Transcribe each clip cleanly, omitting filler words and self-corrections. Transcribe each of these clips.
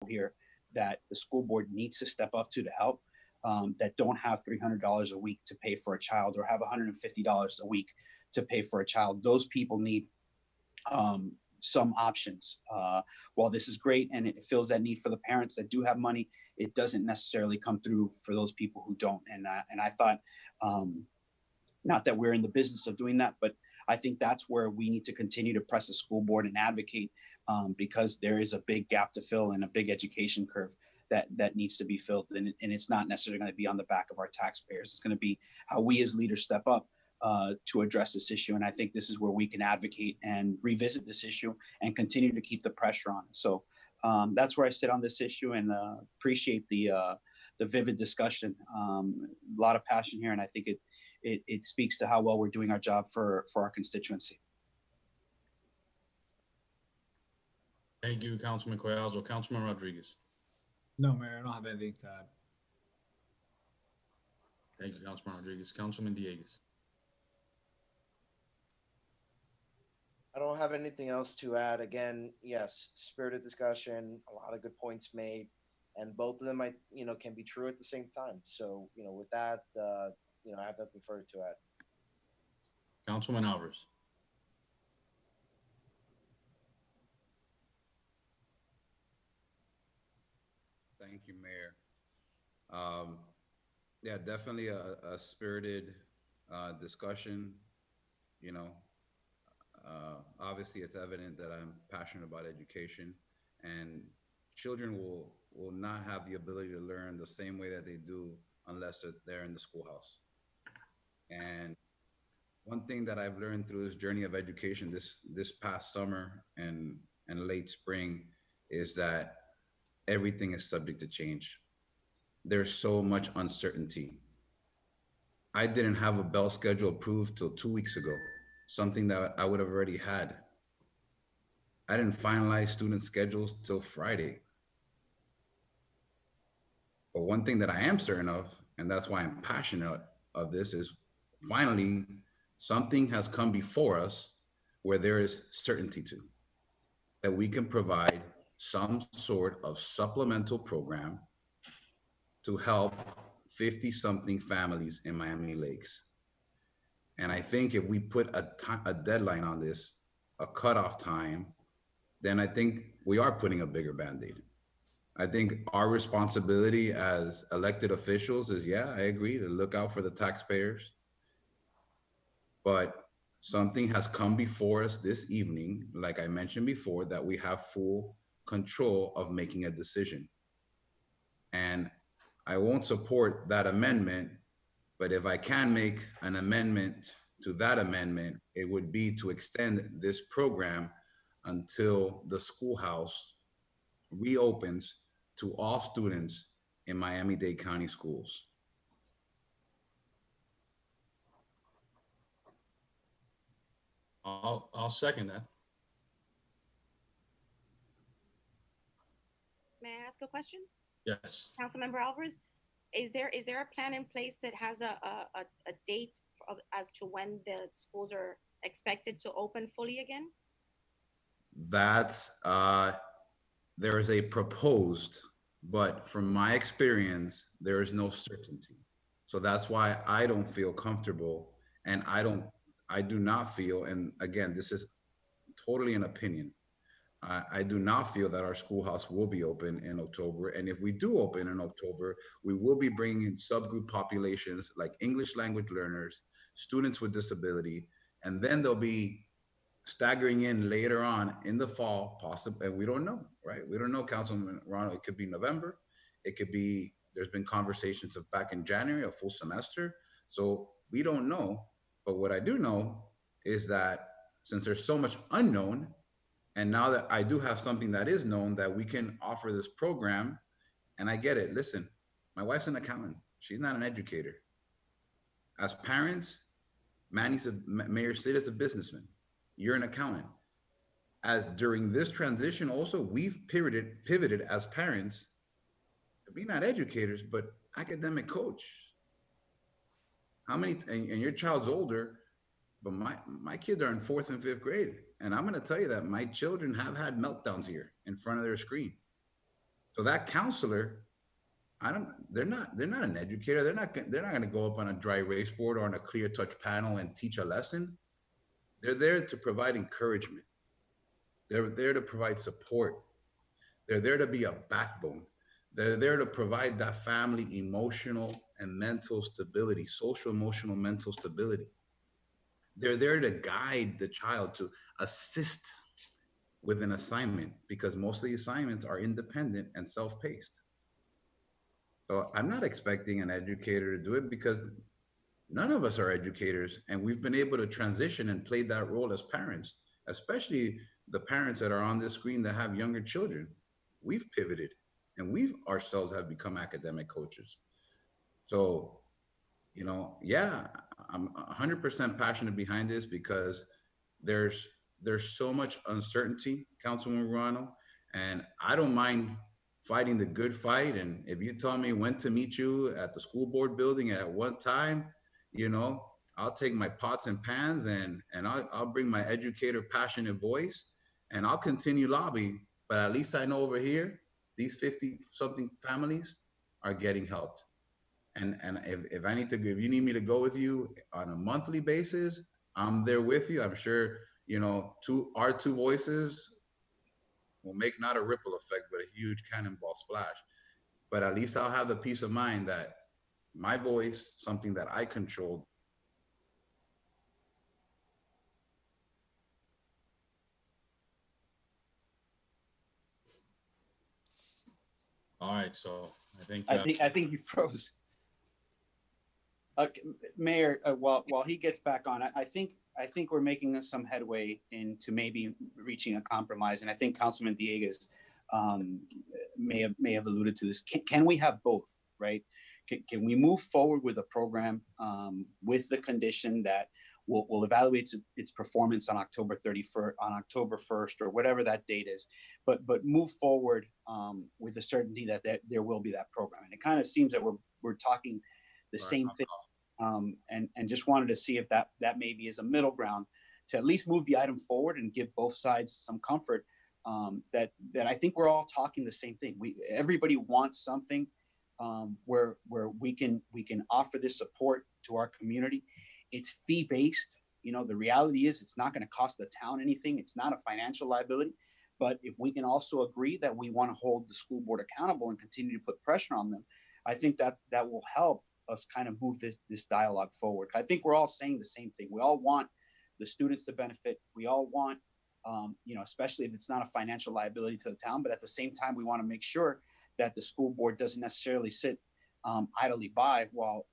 here that the school board needs to step up to help, that don't have $300 a week to pay for a child or have $150 a week to pay for a child. Those people need some options. While this is great and it fills that need for the parents that do have money, it doesn't necessarily come through for those people who don't. And I thought, not that we're in the business of doing that, but I think that's where we need to continue to press the school board and advocate, because there is a big gap to fill and a big education curve that needs to be filled. And it's not necessarily going to be on the back of our taxpayers. It's going to be how we as leaders step up to address this issue. And I think this is where we can advocate and revisit this issue and continue to keep the pressure on. So that's where I sit on this issue, and appreciate the vivid discussion. A lot of passion here, and I think it speaks to how well we're doing our job for our constituency. Thank you, Councilman Coelho. Councilman Rodriguez. No, Mayor, I don't have anything to add. Thank you, Councilman Rodriguez. Councilman Dieguez. I don't have anything else to add. Again, yes, spirited discussion, a lot of good points made, and both of them, can be true at the same time. So, with that, I have nothing further to add. Councilman Alvarez. Thank you, Mayor. Yeah, definitely a spirited discussion. You know, obviously it's evident that I'm passionate about education, and children will not have the ability to learn the same way that they do unless they're in the schoolhouse. And one thing that I've learned through this journey of education this past summer and late spring is that everything is subject to change. There's so much uncertainty. I didn't have a bell schedule approved till 2 weeks ago, something that I would have already had. I didn't finalize student schedules till Friday. But one thing that I am certain of, and that's why I'm passionate of this, is finally something has come before us where there is certainty to, that we can provide some sort of supplemental program to help 50 something families in Miami Lakes. And I think if we put a deadline on this, a cutoff time, then I think we are putting a bigger Band-Aid. I think our responsibility as elected officials is, yeah, I agree, to look out for the taxpayers. But something has come before us this evening, like I mentioned before, that we have full control of making a decision. And I won't support that amendment, but if I can make an amendment to that amendment, it would be to extend this program until the schoolhouse reopens to all students in Miami-Dade County schools. I'll second that. May I ask a question? Yes. Councilmember Alvarez, is there a plan in place that has a date as to when the schools are expected to open fully again? That's, there is a proposed, but from my experience, there is no certainty. So that's why I don't feel comfortable, and I do not feel, and again, this is totally an opinion, I do not feel that our schoolhouse will be open in October. And if we do open in October, we will be bringing in subgroup populations like English language learners, students with disability, and then they'll be staggering in later on in the fall, possibly, and we don't know, right? We don't know, Councilman Ronald, it could be November, it could be, there's been conversations of back in January, a full semester. So we don't know, but what I do know is that since there's so much unknown, and now that I do have something that is known, that we can offer this program, and I get it. Listen, my wife's an accountant. She's not an educator. As parents, Mayor Sid is a businessman. You're an accountant. As during this transition also, we've pivoted as parents to be not educators, but academic coach. How many, and your child's older, but my kids are in 4th and 5th grade. And I'm going to tell you that my children have had meltdowns here in front of their screen. So that counselor, they're not an educator. They're not going to go up on a dry erase board or on a clear touch panel and teach a lesson. They're there to provide encouragement. They're there to provide support. They're there to be a backbone. They're there to provide that family emotional and mental stability, social, emotional, mental stability. They're there to guide the child, to assist with an assignment, because most of the assignments are independent and self-paced. So I'm not expecting an educator to do it, because none of us are educators, and we've been able to transition and play that role as parents, especially the parents that are on this screen that have younger children. We've pivoted, and we've ourselves have become academic coaches. So, yeah, I'm 100% passionate behind this, because there's so much uncertainty, Councilman Ruano, and I don't mind fighting the good fight. And if you tell me when to meet you at the school board building at one time, you know, I'll take my pots and pans, and I'll bring my educator passionate voice, and I'll continue lobbying. But at least I know over here, these 50 something families are getting helped. And if I need to, if you need me to go with you on a monthly basis, I'm there with you. I'm sure, our two voices will make not a ripple effect, but a huge cannonball splash. But at least I'll have the peace of mind that my voice, something that I control. All right, so I think I think you froze. Mayor, while he gets back on, I think we're making some headway into maybe reaching a compromise, and I think Councilman Dieguez may have alluded to this. Can we have both, right? Can we move forward with a program with the condition that we'll evaluate its performance on October 31st, on October 1st, or whatever that date is, but move forward with the certainty that there will be that program. And it kind of seems that we're talking the same thing, and just wanted to see if that maybe is a middle ground to at least move the item forward and give both sides some comfort that I think we're all talking the same thing. Everybody wants something where we can offer this support to our community. It's fee based. The reality is it's not going to cost the town anything. It's not a financial liability. But if we can also agree that we want to hold the school board accountable and continue to put pressure on them, I think that will help us kind of move this dialogue forward. I think we're all saying the same thing. We all want the students to benefit. We all want, especially if it's not a financial liability to the town, but at the same time, we want to make sure that the school board doesn't necessarily sit idly by while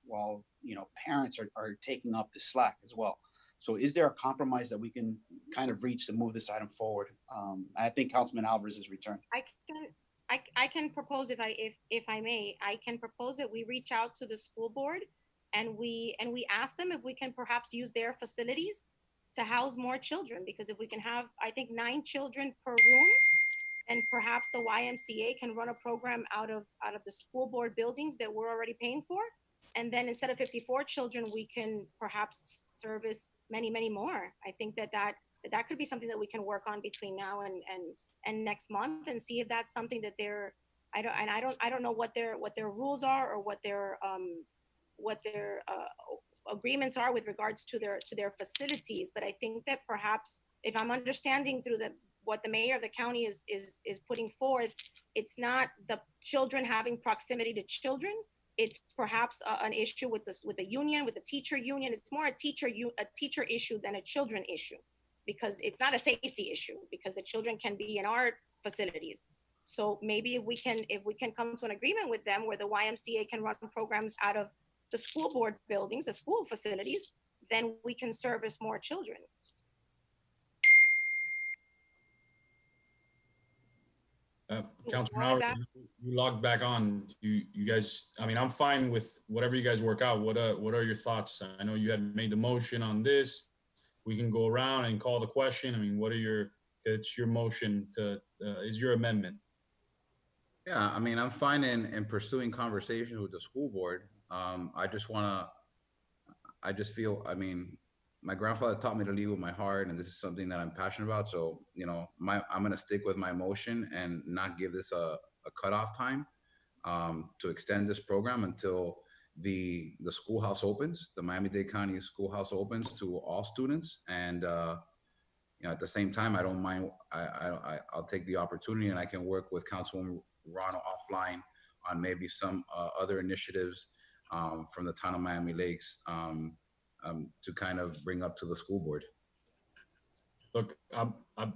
parents are taking up the slack as well. So is there a compromise that we can kind of reach to move this item forward? I think Councilman Alvarez has returned. I can propose, if I may, I can propose that we reach out to the school board and we ask them if we can perhaps use their facilities to house more children, because if we can have, I think, 9 children per room, and perhaps the YMCA can run a program out of the school board buildings that we're already paying for. And then instead of 54 children, we can perhaps service many, many more. I think that could be something that we can work on between now and next month, and see if that's something that I don't know what their rules are, or what their agreements are with regards to their facilities. But I think that perhaps, if I'm understanding through what the mayor of the county is putting forth, it's not the children having proximity to children. It's perhaps an issue with the union, with the teacher union. It's more a teacher issue than a children issue, because it's not a safety issue, because the children can be in our facilities. So maybe if we can come to an agreement with them where the YMCA can run programs out of the school board buildings, the school facilities, then we can service more children. Councilman Howard, you logged back on. You guys, I mean, I'm fine with whatever you guys work out. What are your thoughts? I know you had made the motion on this. We can go around and call the question. I mean, it's your motion is your amendment. Yeah, I mean, I'm fine in pursuing conversations with the school board. I just feel, I mean, my grandfather taught me to lead with my heart, and this is something that I'm passionate about. So, I'm going to stick with my motion and not give this a a cutoff time to extend this program until the schoolhouse opens, the Miami-Dade County schoolhouse opens to all students. And at the same time, I don't mind. I'll take the opportunity, and I can work with Councilwoman Rano offline on maybe some other initiatives from the town of Miami Lakes to kind of bring up to the school board. Look,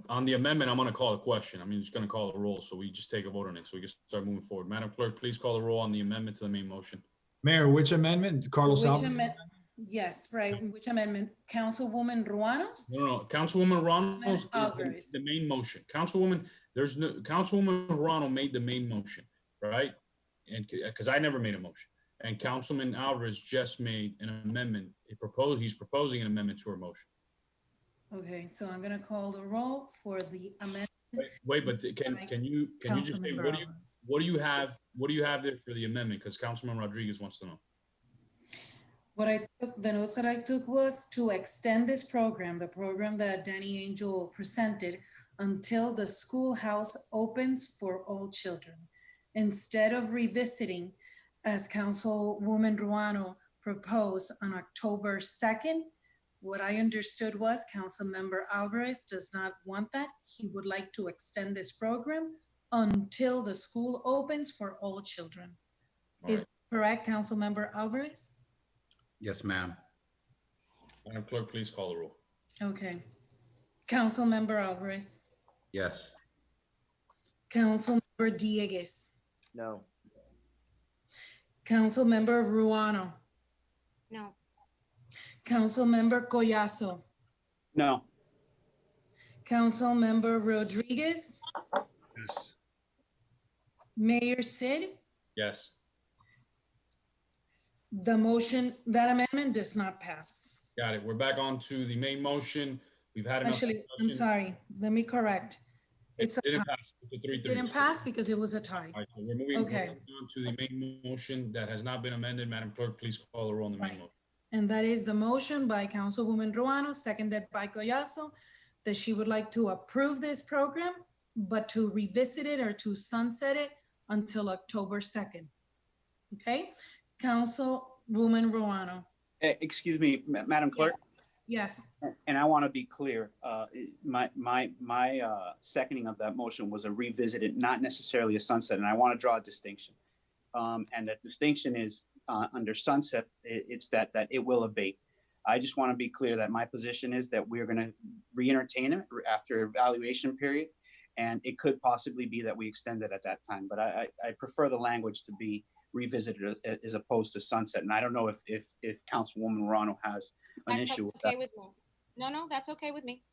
on the amendment, I'm going to call a question. I'm just going to call a roll, so we just take a vote on it, so we can start moving forward. Madam Clerk, please call the roll on the amendment to the main motion. Mayor, which amendment? Carlos Which Alvarez? Yes, right. Which amendment? Councilwoman Ruanos? No, Councilwoman Ramos Alvarez. is the main motion. Councilwoman Rano made the main motion, right? And because I never made a motion, and Councilman Alvarez just made an amendment. He's proposing an amendment to her motion. Okay, so I'm gonna call the roll for the amendment. Wait, but can you just say what do you have there for the amendment? Because Councilman Rodriguez wants to know. The notes that I took was to extend this program, the program that Danny Angel presented, until the schoolhouse opens for all children. Instead of revisiting, as Councilwoman Ruano proposed on October 2nd, what I understood was Councilmember Alvarez does not want that. He would like to extend this program until the school opens for all children. Is that correct, Councilmember Alvarez? Yes, ma'am. Madam Clerk, please call the roll. Okay. Councilmember Alvarez. Yes. Councilmember Dieguez. No. Councilmember Ruano. No. Councilmember Collazo. No. Councilmember Rodriguez. Yes. Mayor Sid. Yes. The motion, that amendment does not pass. Got it. We're back on to the main motion. We've had enough. Actually, I'm sorry. Let me correct. It's a Didn't tie. pass. It's a 3-3. It didn't pass because it was a tie. All right, so we're moving Okay. on to the main motion that has not been amended. Madam Clerk, please call the roll on the main Right. motion. And that is the motion by Councilwoman Ruano, seconded by Collazo, that she would like to approve this program, but to revisit it or to sunset it until October 2nd. Okay? Councilwoman Ruano. Excuse me, Madam Clerk. Yes. And I want to be clear, my seconding of that motion was a revisited, not necessarily a sunset, and I want to draw a distinction. And that distinction is under sunset, it's that it will abate. I just want to be clear that my position is that we're going to re-entertain it after evaluation period, and it could possibly be that we extend it at that time. But I prefer the language to be revisited as opposed to sunset. And I don't know if Councilwoman Morano has an That's issue with okay that. with me. No, that's okay with me.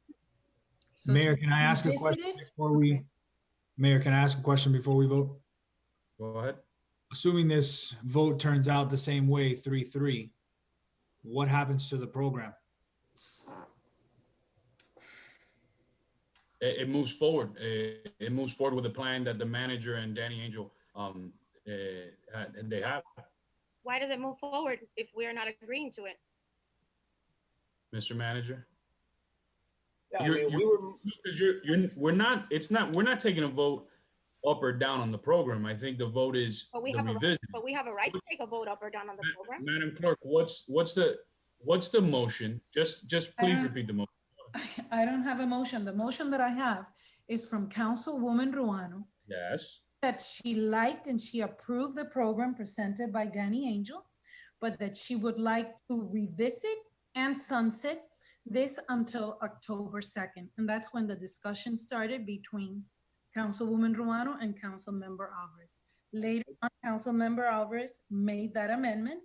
So Mayor, to can I ask a revisit question it? before we? Okay. Mayor, can I ask a question before we vote? Go ahead. Assuming this vote turns out the same way, 3-3, what happens to the program? It moves forward. It moves forward with a plan that the manager and Danny Angel they have. Why does it move forward if we are not agreeing to it? Mr. Manager, Yeah, I mean, we're not taking a vote up or down on the program. I think the vote is But we the have revision. but we have a right to take a vote up or down on the program. Madam Clerk, what's the motion? Just please repeat the motion. I don't have a motion. The motion that I have is from Councilwoman Ruano, Yes. that she liked and she approved the program presented by Danny Angel, but that she would like to revisit and sunset this until October 2nd. And that's when the discussion started between Councilwoman Ruano and Councilmember Alvarez. Later on, Councilmember Alvarez made that amendment,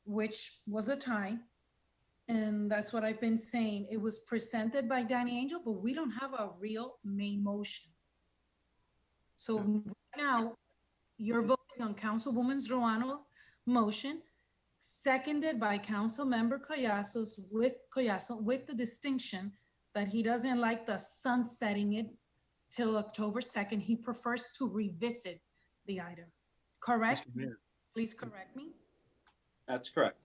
which was a tie. And that's what I've been saying. It was presented by Danny Angel, but we don't have a real main motion. So right now, you're voting on Councilwoman Ruano motion, seconded by Councilmember Collazo with the distinction that he doesn't like the sunsetting it till October 2nd. He prefers to revisit the item. Correct? Mr. Mayor. Please correct me. That's correct.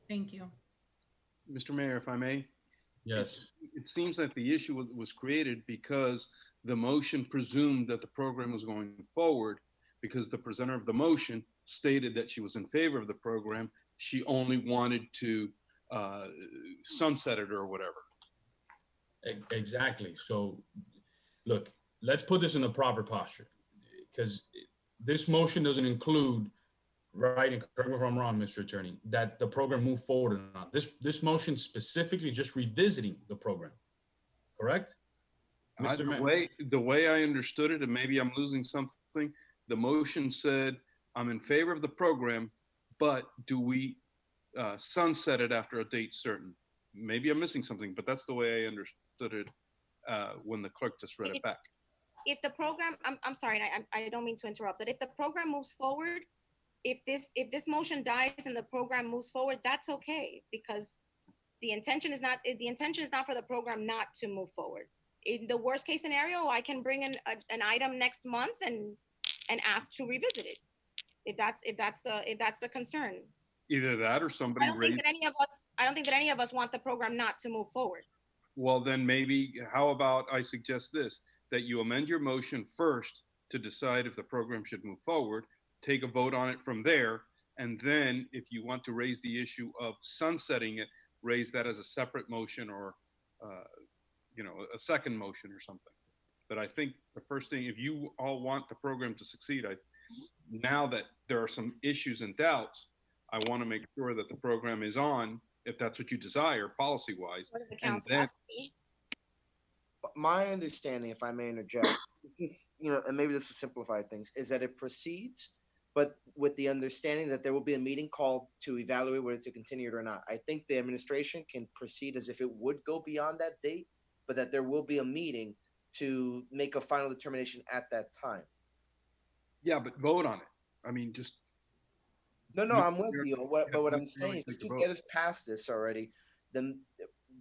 Thank you. Mr. Mayor, if I may. Yes. It seems that the issue was created because the motion presumed that the program was going forward because the presenter of the motion stated that she was in favor of the program. She only wanted to sunset it or whatever. Exactly. So, look, let's put this in the proper posture, because this motion doesn't include, right, and correct me if I'm wrong, Mr. Attorney, that the program move forward or not. This motion specifically just revisiting the program, correct? The way I understood it, and maybe I'm losing something, the motion said, I'm in favor of the program, but do we sunset it after a date certain? Maybe I'm missing something, but that's the way I understood it when the clerk just read it back. If the program, I'm sorry, and I don't mean to interrupt, but if the program moves forward, if this motion dies and the program moves forward, that's okay, because the intention is not for the program not to move forward. In the worst case scenario, I can bring an item next month and ask to revisit it, if that's the concern. Either that or somebody I don't think that any of us want the program not to move forward. Well, then maybe, how about I suggest this, that you amend your motion first to decide if the program should move forward, take a vote on it from there, and then if you want to raise the issue of sunsetting it, raise that as a separate motion, or a second motion or something. But I think the first thing, if you all want the program to succeed, now that there are some issues and doubts, I want to make sure that the program is on, if that's what you desire, policy-wise. And then, my understanding, if I may interject, is, and maybe this will simplify things, is that it proceeds, but with the understanding that there will be a meeting called to evaluate whether to continue it or not. I think the administration can proceed as if it would go beyond that date, but that there will be a meeting to make a final determination at that time. yeah, but vote on it. I mean, just. No, I'm with you. But what I'm saying is, to get us past this already, then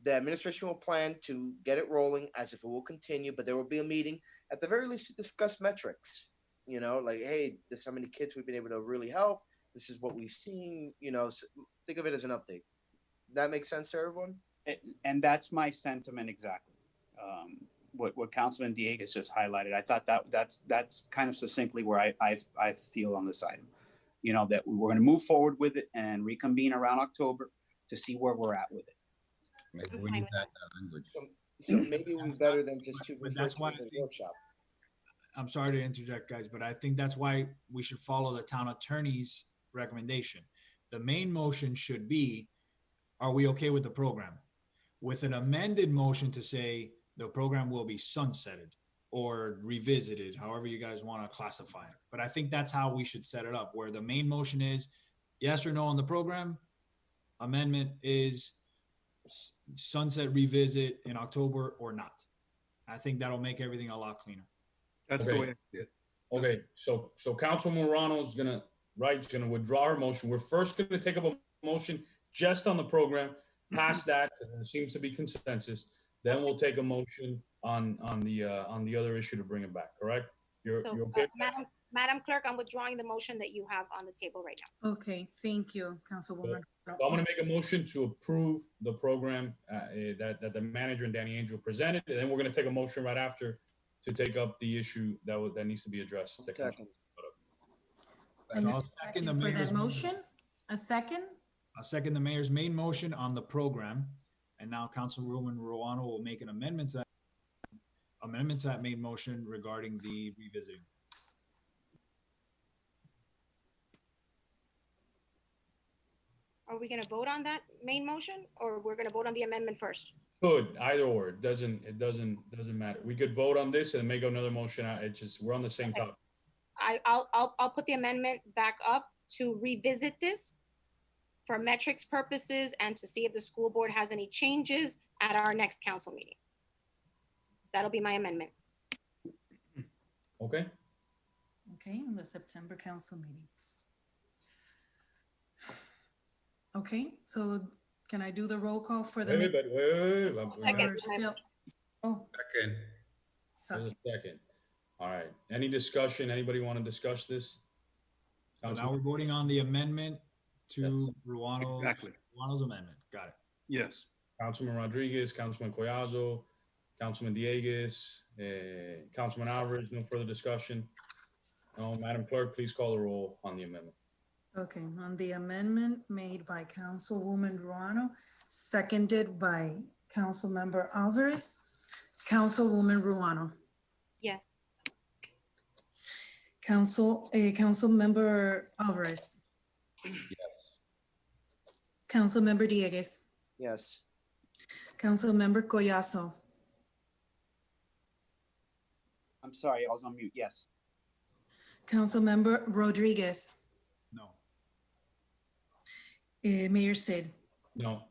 the administration will plan to get it rolling as if it will continue, but there will be a meeting at the very least to discuss metrics. Like, hey, this is how many kids we've been able to really help. This is what we've seen. So think of it as an update. That makes sense to everyone? And that's my sentiment exactly. What Councilman Dieguez just highlighted, I thought that's kind of succinctly where I feel on this item. That we're going to move forward with it and reconvene around October to see where we're at with it. Maybe we need that language. So maybe it was better than just to But that's why workshop. I'm sorry to interject, guys, but I think that's why we should follow the town attorney's recommendation. The main motion should be, are we okay with the program? With an amended motion to say the program will be sunsetted or revisited, however you guys want to classify it. But I think that's how we should set it up, where the main motion is yes or no on the program. Amendment is sunset, revisit in October or not. I think that'll make everything a lot cleaner. That's the way I see it. Okay, so Councilman Morano is gonna withdraw our motion. We're first gonna take up a motion just on the program. Past that, because there seems to be consensus. Then we'll take a motion on the other issue to bring it back. Correct? You're okay? Madam Clerk, I'm withdrawing the motion that you have on the table right now. Okay, thank you, Councilwoman. So I'm going to make a motion to approve the program that the manager and Danny Angel presented, and then we're going to take a motion right after to take up the issue that needs to be addressed. And I'll second the For mayor's that motion, a second? I'll second the mayor's main motion on the program. And now Councilwoman Ruano will make an amendment to that main motion regarding the revisiting. Are we going to vote on that main motion, or we're going to vote on the amendment first? Could either or. It doesn't matter. We could vote on this and make another motion. It's just we're on the same topic. I'll put the amendment back up to revisit this for metrics purposes and to see if the school board has any changes at our next council meeting. That'll be my amendment. Okay. Okay, in the September council meeting. Okay, so can I do the roll call for the? Wait. Second. Oh, Second. second. Second. All right. Any discussion? Anybody want to discuss this? So now we're voting on the amendment to Ruano's amendment. Got it. Yes. Councilman Rodriguez, Councilman Collazo, Councilman Dieguez, Councilman Alvarez, no further discussion. No, Madam Clerk, please call the roll on the amendment. Okay, on the amendment made by Councilwoman Ruano, seconded by Councilmember Alvarez. Councilwoman Ruano. Yes. Councilmember Alvarez. Yes. Councilmember Dieguez. Yes. Councilmember Collazo. I'm sorry, I was on mute. Yes. Councilmember Rodriguez. No. Mayor Sid. No.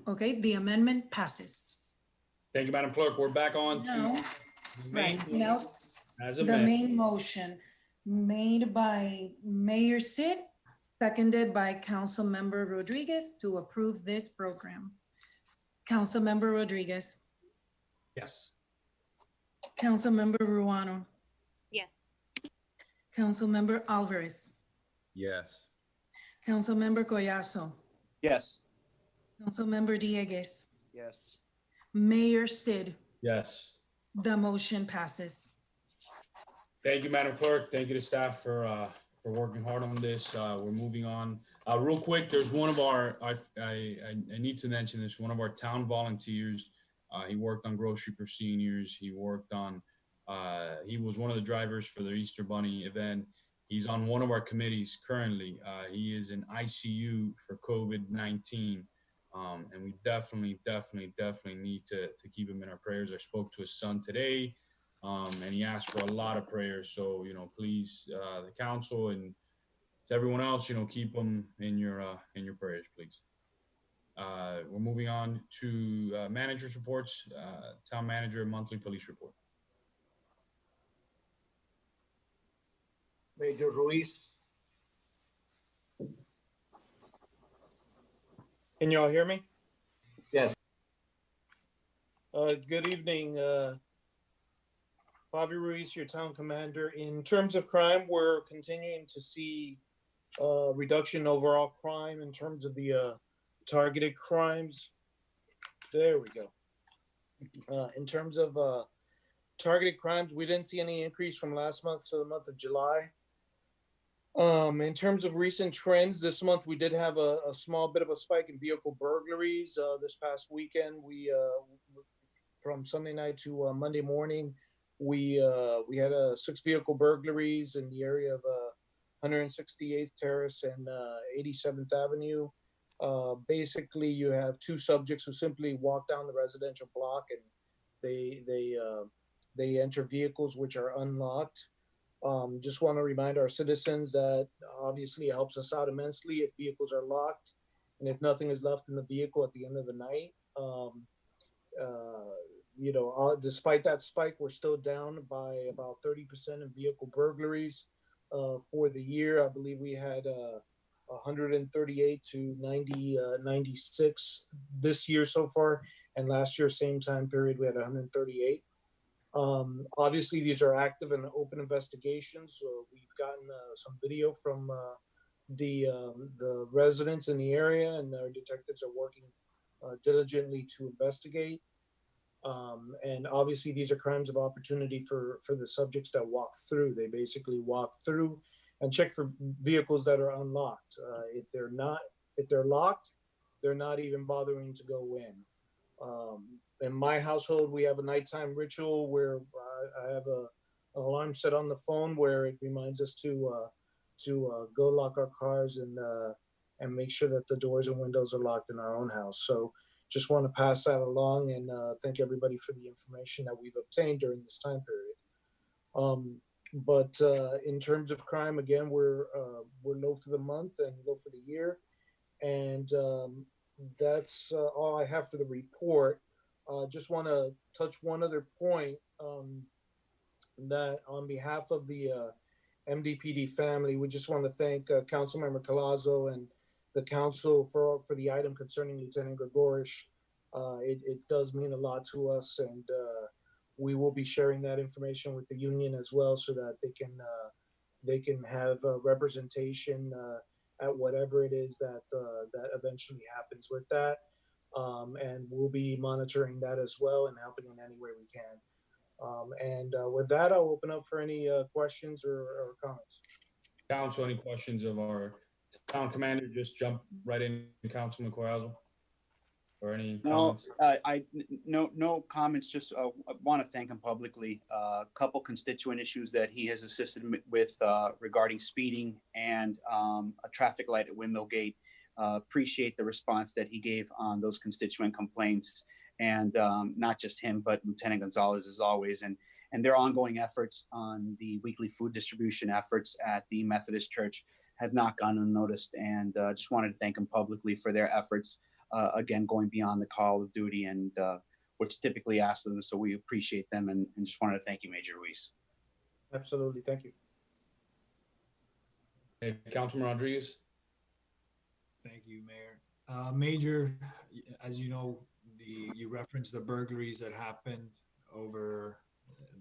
Okay, the amendment passes. Thank you, Madam Clerk. We're back on Now, to the main right, now, motion as the amended. main motion made by Mayor Sid, seconded by Councilmember Rodriguez to approve this program. Councilmember Rodriguez. Yes. Councilmember Ruano. Yes. Councilmember Alvarez. Yes. Councilmember Collazo. Yes. Councilmember Dieguez. Yes. Mayor Sid. Yes. The motion passes. Thank you, Madam Clerk. Thank you to staff for working hard on this. We're moving on. Real quick, there's one of our, I need to mention this, one of our town volunteers. He worked on grocery for seniors. He worked on, he was one of the drivers for the Easter Bunny event. He's on one of our committees currently. He is in ICU for COVID-19. And we definitely need to keep him in our prayers. I spoke to his son today. And he asked for a lot of prayers. So, please, the council and to everyone else, keep them in your prayers, please. We're moving on to managers' reports, town manager monthly police report. Major Ruiz. Can y'all hear me? Yes. Good evening. Bobby Ruiz, your town commander. In terms of crime, we're continuing to see reduction in overall crime in terms of the targeted crimes. There we go. In terms of targeted crimes, we didn't see any increase from last month, so the month of July. In terms of recent trends, this month we did have a small bit of a spike in vehicle burglaries. This past weekend, we from Sunday night to Monday morning, we had 6 vehicle burglaries in the area of 168th Terrace and 87th Avenue. Basically, you have 2 subjects who simply walk down the residential block and they enter vehicles which are unlocked. Just want to remind our citizens that obviously it helps us out immensely if vehicles are locked and if nothing is left in the vehicle at the end of the night. Despite that spike, we're still down by about 30% in vehicle burglaries for the year. I believe we had 138 to 96 this year so far, and last year same time period we had 138. Obviously, these are active and open investigations. So we've gotten some video from the residents in the area, and our detectives are working diligently to investigate. And obviously, these are crimes of opportunity for the subjects that walk through. They basically walk through and check for vehicles that are unlocked. If they're locked, they're not even bothering to go in. In my household, we have a nighttime ritual where I have an alarm set on the phone where it reminds us to go lock our cars and make sure that the doors and windows are locked in our own house. So just want to pass that along and thank everybody for the information that we've obtained during this time period. But in terms of crime, again, we're low for the month and low for the year. And that's all I have for the report. Just want to touch one other point that on behalf of the MDPD family, we just want to thank Councilmember Collazo and the council for the item concerning Lieutenant Gregorish. It does mean a lot to us, and we will be sharing that information with the union as well, so that they can have representation at whatever it is that eventually happens with that. And we'll be monitoring that as well and helping in any way we can. And with that, I'll open up for any questions or comments. Council, any questions of our town commander? Just jump right in, Councilman Corazzo. Or any No, comments? no comments. Just want to thank him publicly. A couple constituent issues that he has assisted with regarding speeding and a traffic light at Windmill Gate. Appreciate the response that he gave on those constituent complaints, and not just him, but Lieutenant Gonzalez as always, and their ongoing efforts on the weekly food distribution efforts at the Methodist Church have not gone unnoticed. And just wanted to thank them publicly for their efforts. Again, going beyond the call of duty and what's typically asked of them. So we appreciate them and just wanted to thank you, Major Luis. Absolutely. Thank you. Hey, Councilman Rodriguez. Thank you, Mayor. Major, as you know, you referenced the burglaries that happened over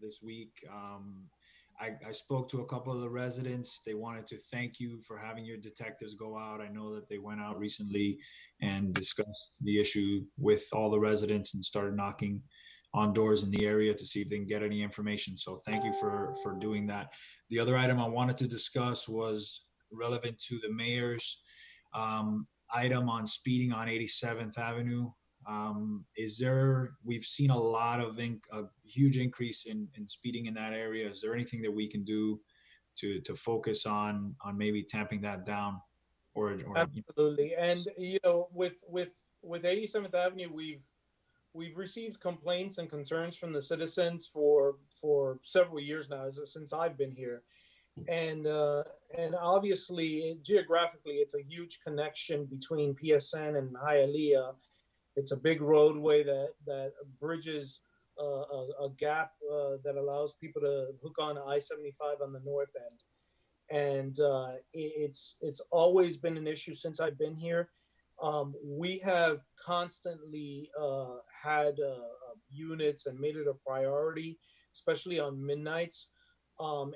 this week. I spoke to a couple of the residents. They wanted to thank you for having your detectives go out. I know that they went out recently and discussed the issue with all the residents and started knocking on doors in the area to see if they can get any information. So thank you for doing that. The other item I wanted to discuss was relevant to the mayor's item on speeding on 87th Avenue. We've seen a lot of a huge increase in speeding in that area. Is there anything that we can do to focus on maybe tamping that down? Or Absolutely. And with 87th Avenue, we've received complaints and concerns from the citizens for several years now, since I've been here. And obviously, geographically, it's a huge connection between PSN and Hialeah. It's a big roadway that bridges a gap that allows people to hook on I-75 on the north end. And it's always been an issue since I've been here. We have constantly had units and made it a priority, especially on midnights.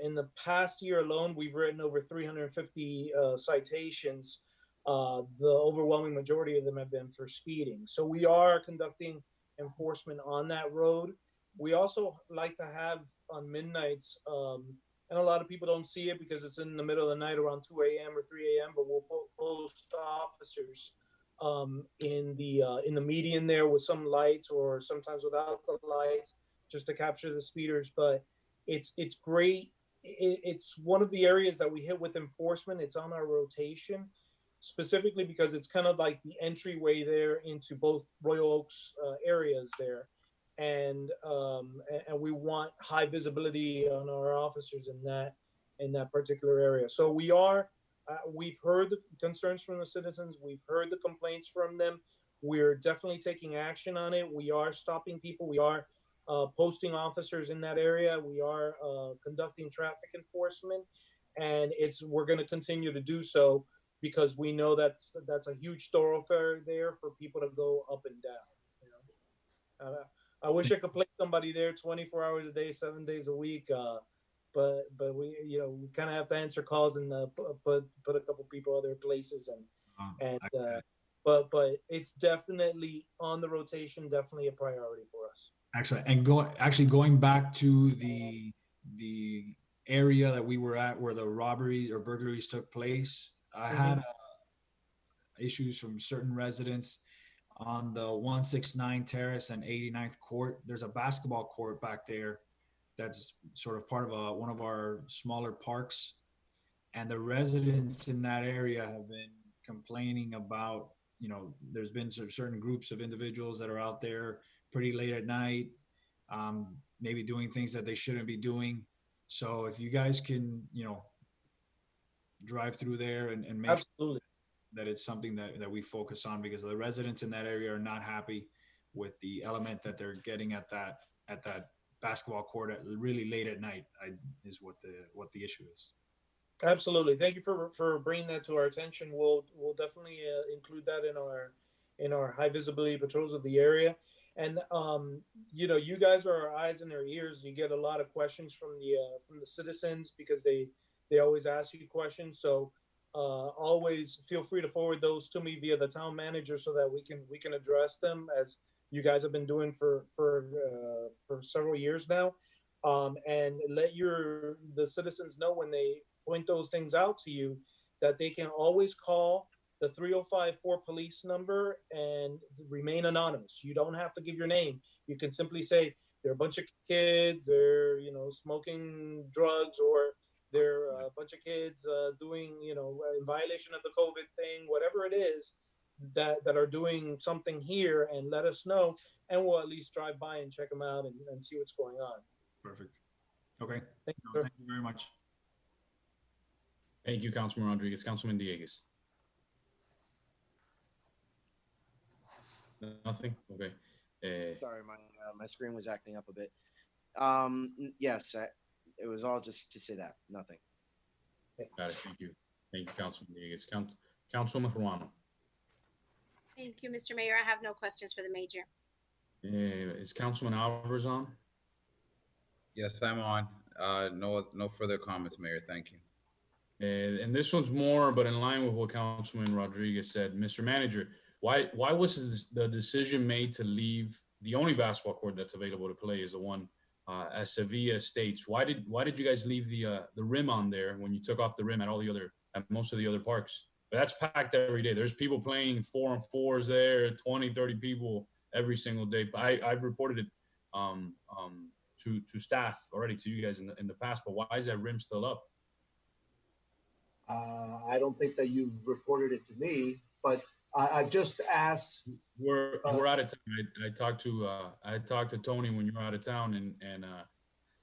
In the past year alone, we've written over 350 citations. The overwhelming majority of them have been for speeding. So we are conducting enforcement on that road. We also like to have on midnights, and a lot of people don't see it because it's in the middle of the night around 2 a.m. or 3 a.m., but we'll post officers in the median there with some lights or sometimes without the lights just to capture the speeders. But it's great. It's one of the areas that we hit with enforcement. It's on our rotation, specifically because it's kind of like the entryway there into both Royal Oaks areas there. And we want high visibility on our officers in that particular area. So we've heard the concerns from the citizens. We've heard the complaints from them. We're definitely taking action on it. We are stopping people. We are posting officers in that area. We are conducting traffic enforcement, and we're going to continue to do so because we know that's a huge thoroughfare there for people to go up and down. I wish I could place somebody there 24 hours a day, 7 days a week. But we we kind of have to answer calls and put a couple people other places but it's definitely on the rotation, definitely a priority for us. Excellent. And going back to the area that we were at where the robberies or burglaries took place, I had issues from certain residents on the 169 Terrace and 89th Court. There's a basketball court back there that's sort of part of one of our smaller parks. And the residents in that area have been complaining about, there's been certain groups of individuals that are out there pretty late at night, maybe doing things that they shouldn't be doing. So if you guys can, drive through there and make Absolutely. sure that it's something that we focus on, because the residents in that area are not happy with the element that they're getting at that basketball court at really late at night is what the issue is. Absolutely. Thank you for bringing that to our attention. We'll definitely include that in our high visibility patrols of the area. And you guys are our eyes and our ears. You get a lot of questions from the citizens because they always ask you questions. So always feel free to forward those to me via the town manager so that we can address them, as you guys have been doing for several years now. and let the citizens know when they point those things out to you that they can always call the 3054 police number and remain anonymous. You don't have to give your name. You can simply say they're a bunch of kids, they're smoking drugs, or they're a bunch of kids doing in violation of the COVID thing, whatever it is that are doing something here, and let us know, and we'll at least drive by and check them out and see what's going on. Perfect. Okay. Thank you, No, sir. thank you very much. Thank you, Councilman Rodriguez. Councilman Dieguez. Nothing? Okay. Sorry, my screen was acting up a bit. Yes, it was all just to say that. Nothing. Got it. Thank you. Thank you, Councilman Dieguez. Councilwoman Ruano. Thank you, Mr. Mayor. I have no questions for the major. Is Councilman Alvarez on? Yes, I'm on. No further comments, Mayor. Thank you. And this one's more, but in line with what Councilman Rodriguez said. Mr. Manager, why was the decision made to leave the only basketball court that's available to play is the one at Sevilla Estates? Why did you guys leave the rim on there when you took off the rim at most of the other parks? But that's packed every day. There's people playing 4-on-4s there, 20, 30 people every single day. I've reported it to staff already, to you guys in the past. But why is that rim still up? I don't think that you've reported it to me, but I just asked. We're out of town. I talked to Tony when you were out of town, and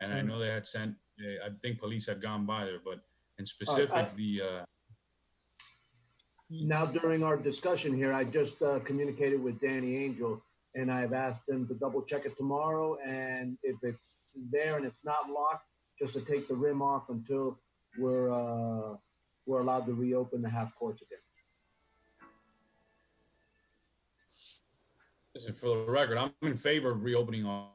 I know they had sent. I think police had gone by there, but in specific Now, during our discussion here, I just communicated with Danny Angel, and I've asked him to double check it tomorrow, and if it's there and it's not locked, just to take the rim off until we're allowed to reopen the half courts again. Listen, for the record, I'm in favor of reopening our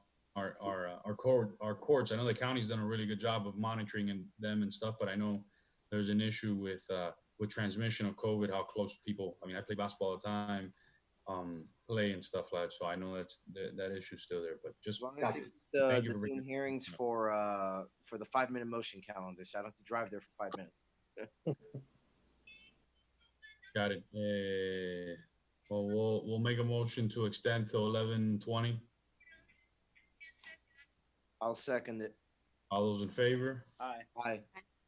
courts. I know the county's done a really good job of monitoring them and stuff, but I know there's an issue with transmission of COVID, how close people. I mean, I play basketball all the time, play and stuff like that, so I know that issue's still there. But just the Zoom hearings for the 5-minute motion calendar, so I don't have to drive there for 5 minutes. Got it. Well, we'll make a motion to extend till 11:20. I'll second it. All those in favor? Aye. Aye.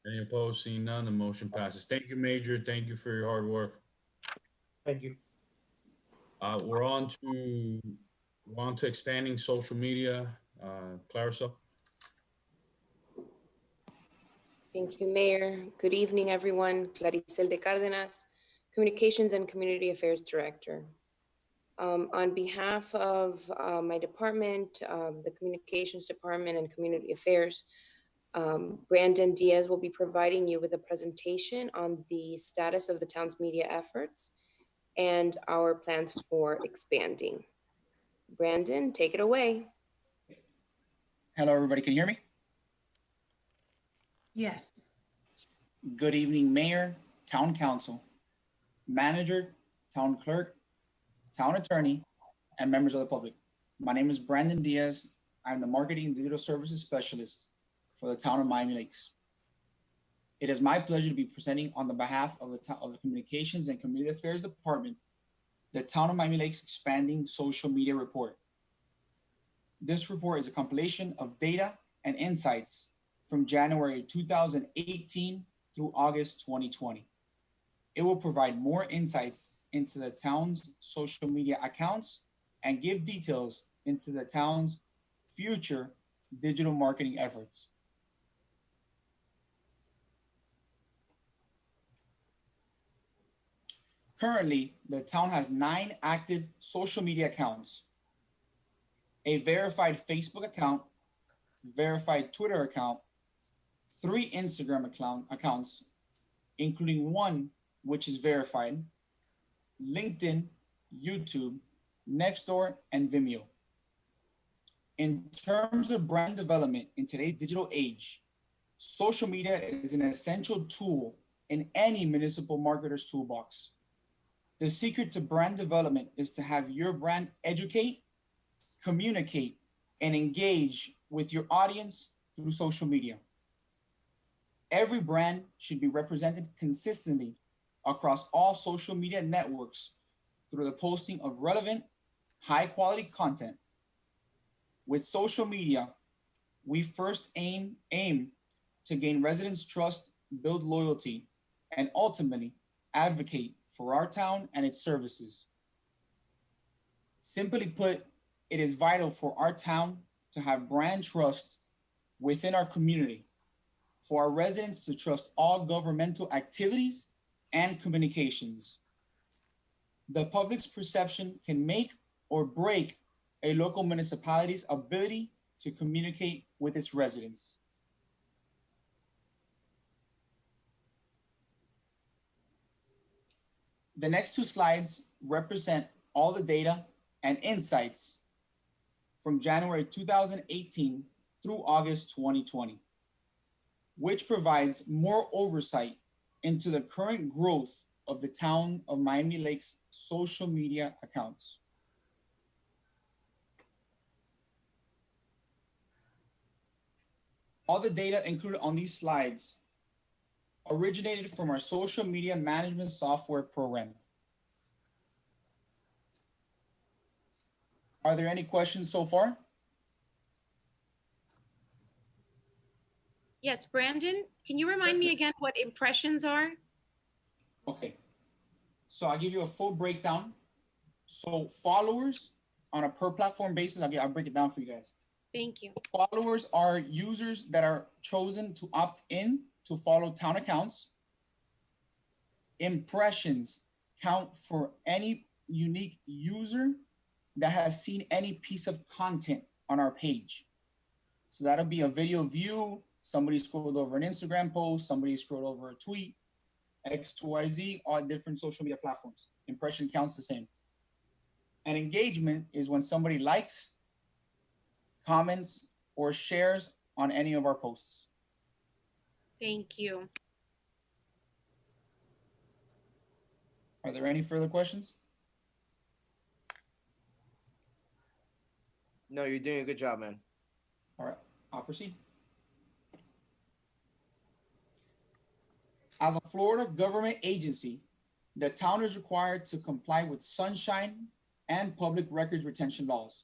Any opposed? Seeing none, the motion passes. Thank you, Major. Thank you for your hard work. Thank you. We're on to expanding social media. Clarissa. Thank you, Mayor. Good evening, everyone. Claricel de Cárdenas, Communications and Community Affairs Director. On behalf of my department, the Communications Department and Community Affairs, Brandon Diaz will be providing you with a presentation on the status of the town's media efforts and our plans for expanding. Brandon, take it away. Hello, everybody. Can you hear me? Yes. Good evening, Mayor, Town Council, Manager, Town Clerk, Town Attorney, and members of the public. My name is Brandon Diaz. I'm the Marketing and Digital Services Specialist for the Town of Miami Lakes. It is my pleasure to be presenting on the behalf of the Communications and Community Affairs Department, the Town of Miami Lakes Expanding Social Media Report. This report is a compilation of data and insights from January 2018 through August 2020. It will provide more insights into the town's social media accounts and give details into the town's future digital marketing efforts. Currently, the town has 9 active social media accounts, a verified Facebook account, verified Twitter account, 3 Instagram accounts, including 1 which is verified, LinkedIn, YouTube, Nextdoor, and Vimeo. In terms of brand development in today's digital age, social media is an essential tool in any municipal marketer's toolbox. The secret to brand development is to have your brand educate, communicate, and engage with your audience through social media. Every brand should be represented consistently across all social media networks through the posting of relevant, high-quality content. With social media, we first aim to gain residents' trust, build loyalty, and ultimately advocate for our town and its services. Simply put, it is vital for our town to have brand trust within our community, for our residents to trust all governmental activities and communications. The public's perception can make or break a local municipality's ability to communicate with its residents. The next two slides represent all the data and insights from January 2018 through August 2020, which provides more oversight into the current growth of the town of Miami Lakes social media accounts. All the data included on these slides originated from our social media management software program. Are there any questions so far? Yes, Brandon, can you remind me again what impressions are? Okay, so I'll give you a full breakdown. So followers on a per platform basis, I'll break it down for you guys. Thank you. Followers are users that are chosen to opt in to follow town accounts. Impressions count for any unique user that has seen any piece of content on our page. So that'll be a video view, somebody scrolled over an Instagram post, somebody scrolled over a tweet, XYZ, all different social media platforms. Impression counts the same. And engagement is when somebody likes, comments, or shares on any of our posts. Thank you. Are there any further questions? No, you're doing a good job, man. All right, I'll proceed. As a Florida government agency, the town is required to comply with sunshine and public records retention laws.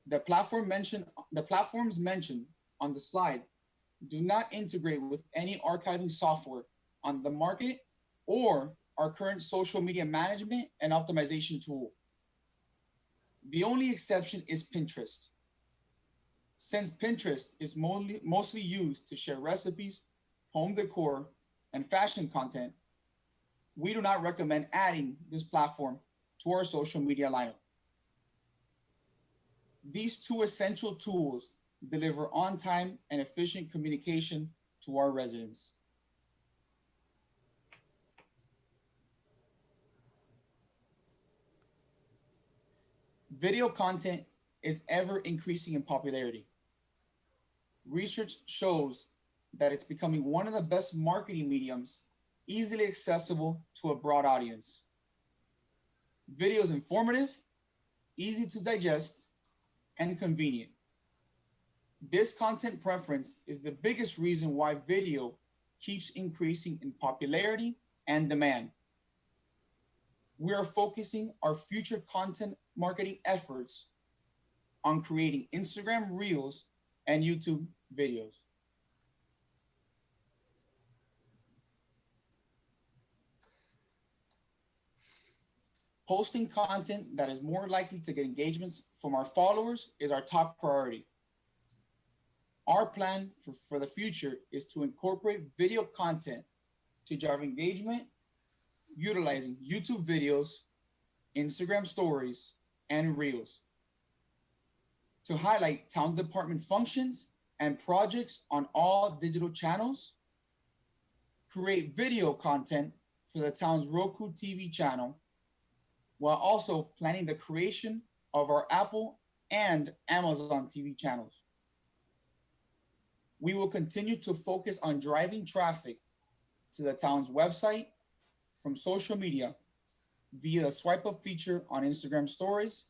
The platforms mentioned on the slide do not integrate with any archiving software on the market or our current social media management and optimization tool. The only exception is Pinterest. Since Pinterest is mostly used to share recipes, home decor, and fashion content, we do not recommend adding this platform to our social media lineup. These two essential tools deliver on-time and efficient communication to our residents. Video content is ever increasing in popularity. Research shows that it's becoming one of the best marketing mediums, easily accessible to a broad audience. Video is informative, easy to digest, and convenient. This content preference is the biggest reason why video keeps increasing in popularity and demand. We are focusing our future content marketing efforts on creating Instagram Reels and YouTube videos. Posting content that is more likely to get engagements from our followers is our top priority. Our plan for the future is to incorporate video content to drive engagement, utilizing YouTube videos, Instagram stories, and Reels to highlight town department functions and projects on all digital channels, create video content for the town's Roku TV channel, while also planning the creation of our Apple and Amazon TV channels. We will continue to focus on driving traffic to the town's website from social media via the swipe up feature on Instagram stories,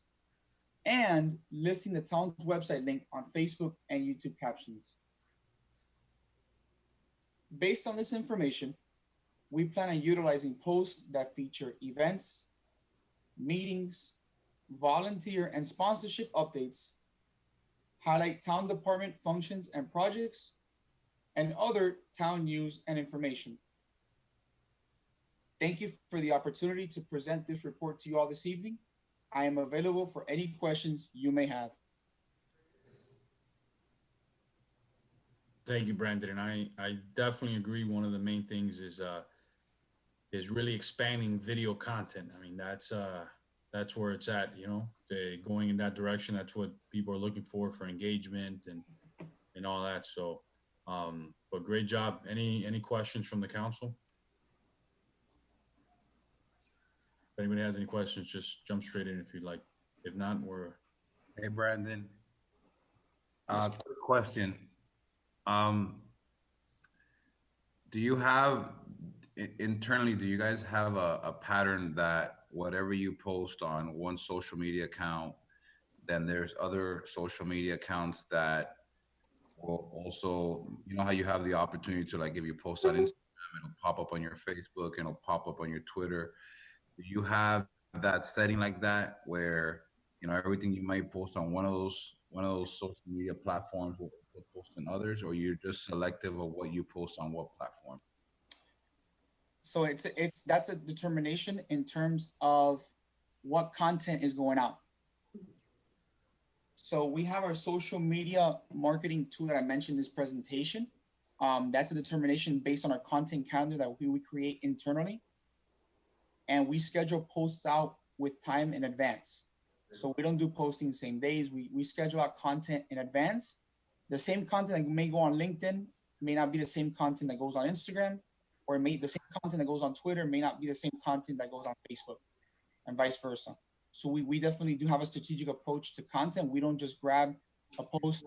and listing the town's website link on Facebook and YouTube captions. Based on this information, we plan on utilizing posts that feature events, meetings, volunteer and sponsorship updates, highlight town department functions and projects, and other town news and information. Thank you for the opportunity to present this report to you all this evening. I am available for any questions you may have. Thank you, Brandon. And I definitely agree. One of the main things is really expanding video content. I mean, that's where it's at, you know, going in that direction. That's what people are looking for engagement and all that. So, but great job. Any questions from the council? If anybody has any questions, just jump straight in if you'd like. If not, we're. Hey, Brandon. Quick question. Do you have internally, do you guys have a pattern that whatever you post on one social media account, then there's other social media accounts that will also, you know how you have the opportunity to, like, if you post on Instagram, it'll pop up on your Facebook and it'll pop up on your Twitter. Do you have that setting like that where, you know, everything you might post on one of those social media platforms will post on others, or you're just selective of what you post on what platform? So that's a determination in terms of what content is going out. So we have our social media marketing tool that I mentioned in this presentation. That's a determination based on our content calendar that we create internally. And we schedule posts out with time in advance. So we don't do posting the same days. We schedule out content in advance. The same content that may go on LinkedIn may not be the same content that goes on Instagram, or the same content that goes on Twitter may not be the same content that goes on Facebook, and vice versa. So we definitely do have a strategic approach to content. We don't just grab a post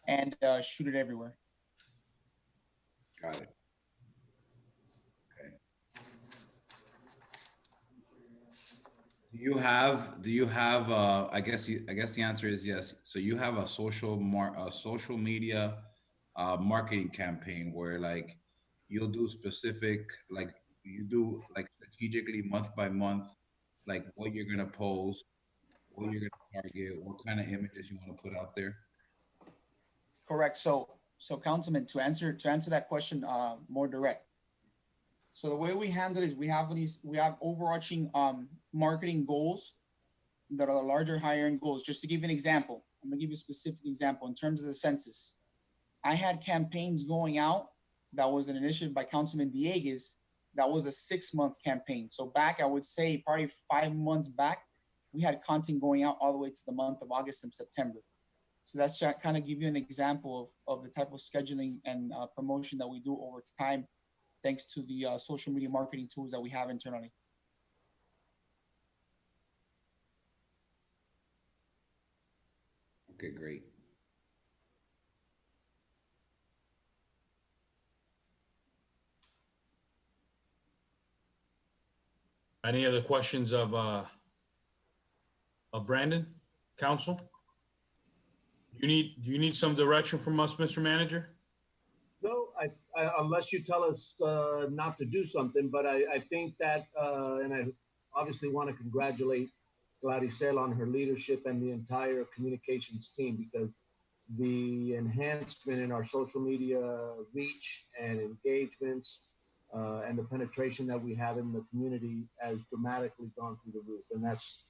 and shoot it everywhere. Got it. Okay. Do you have I guess the answer is yes. So you have a social media marketing campaign where, like, you'll do specific, like, you do, like, strategically month by month, like what you're going to post, what you're going to target, what kind of images you want to put out there? Correct. So Councilman, to answer that question more direct. So the way we handle it is we have overarching marketing goals that are the larger, higher end goals. Just to give you an example, I'm gonna give you a specific example in terms of the census. I had campaigns going out that was an initiative by Councilman Dieguez. That was a 6-month campaign. So back, I would say probably 5 months back, we had content going out all the way to the month of August and September. So that's to kind of give you an example of the type of scheduling and promotion that we do over time, thanks to the social media marketing tools that we have internally. Okay, great. Any other questions of Brandon, council? Do you need some direction from us, Mr. Manager? No, I unless you tell us not to do something, but I think that, and I obviously want to congratulate Claricel on her leadership and the entire communications team, because the enhancement in our social media reach and engagements and the penetration that we have in the community has dramatically gone through the roof. And that's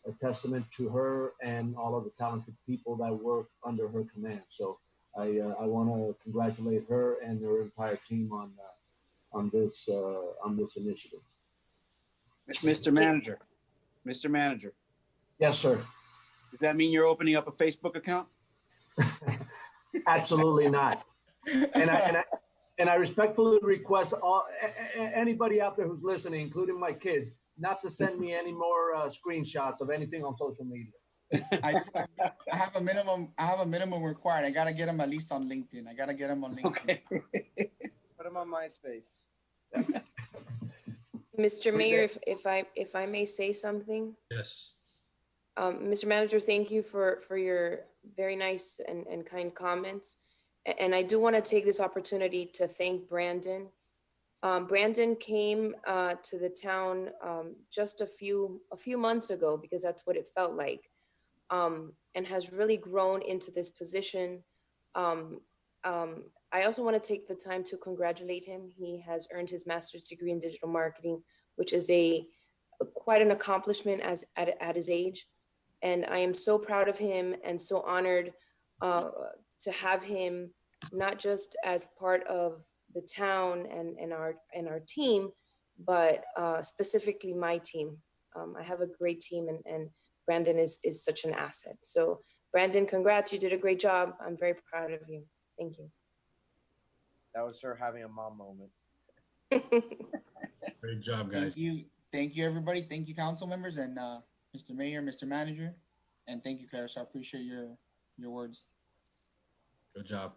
a testament to her and all of the talented people that work under her command. So I want to congratulate her and her entire team on this initiative. Mr. Manager. Yes, sir. Does that mean you're opening up a Facebook account? Absolutely not. And I respectfully request anybody out there who's listening, including my kids, not to send me any more screenshots of anything on social media. I have a minimum required. I gotta get them at least on LinkedIn. Okay. Put them on MySpace. Mr. Mayor, if I may say something. Yes. Mr. Manager, thank you for your very nice and kind comments. And I do want to take this opportunity to thank Brandon. Brandon came to the town just a few months ago, because that's what it felt like, and has really grown into this position. Um, I also want to take the time to congratulate him. He has earned his master's degree in digital marketing, which is quite an accomplishment at his age. And I am so proud of him and so honored to have him not just as part of the town and our team, but specifically my team. I have a great team, and Brandon is such an asset. So Brandon, congrats, you did a great job. I'm very proud of you. Thank you. That was her having a mom moment. Great job, guys. Thank you, everybody. Thank you, council members, and Mr. Mayor, Mr. Manager, and thank you, Claire. So I appreciate your words. Good job.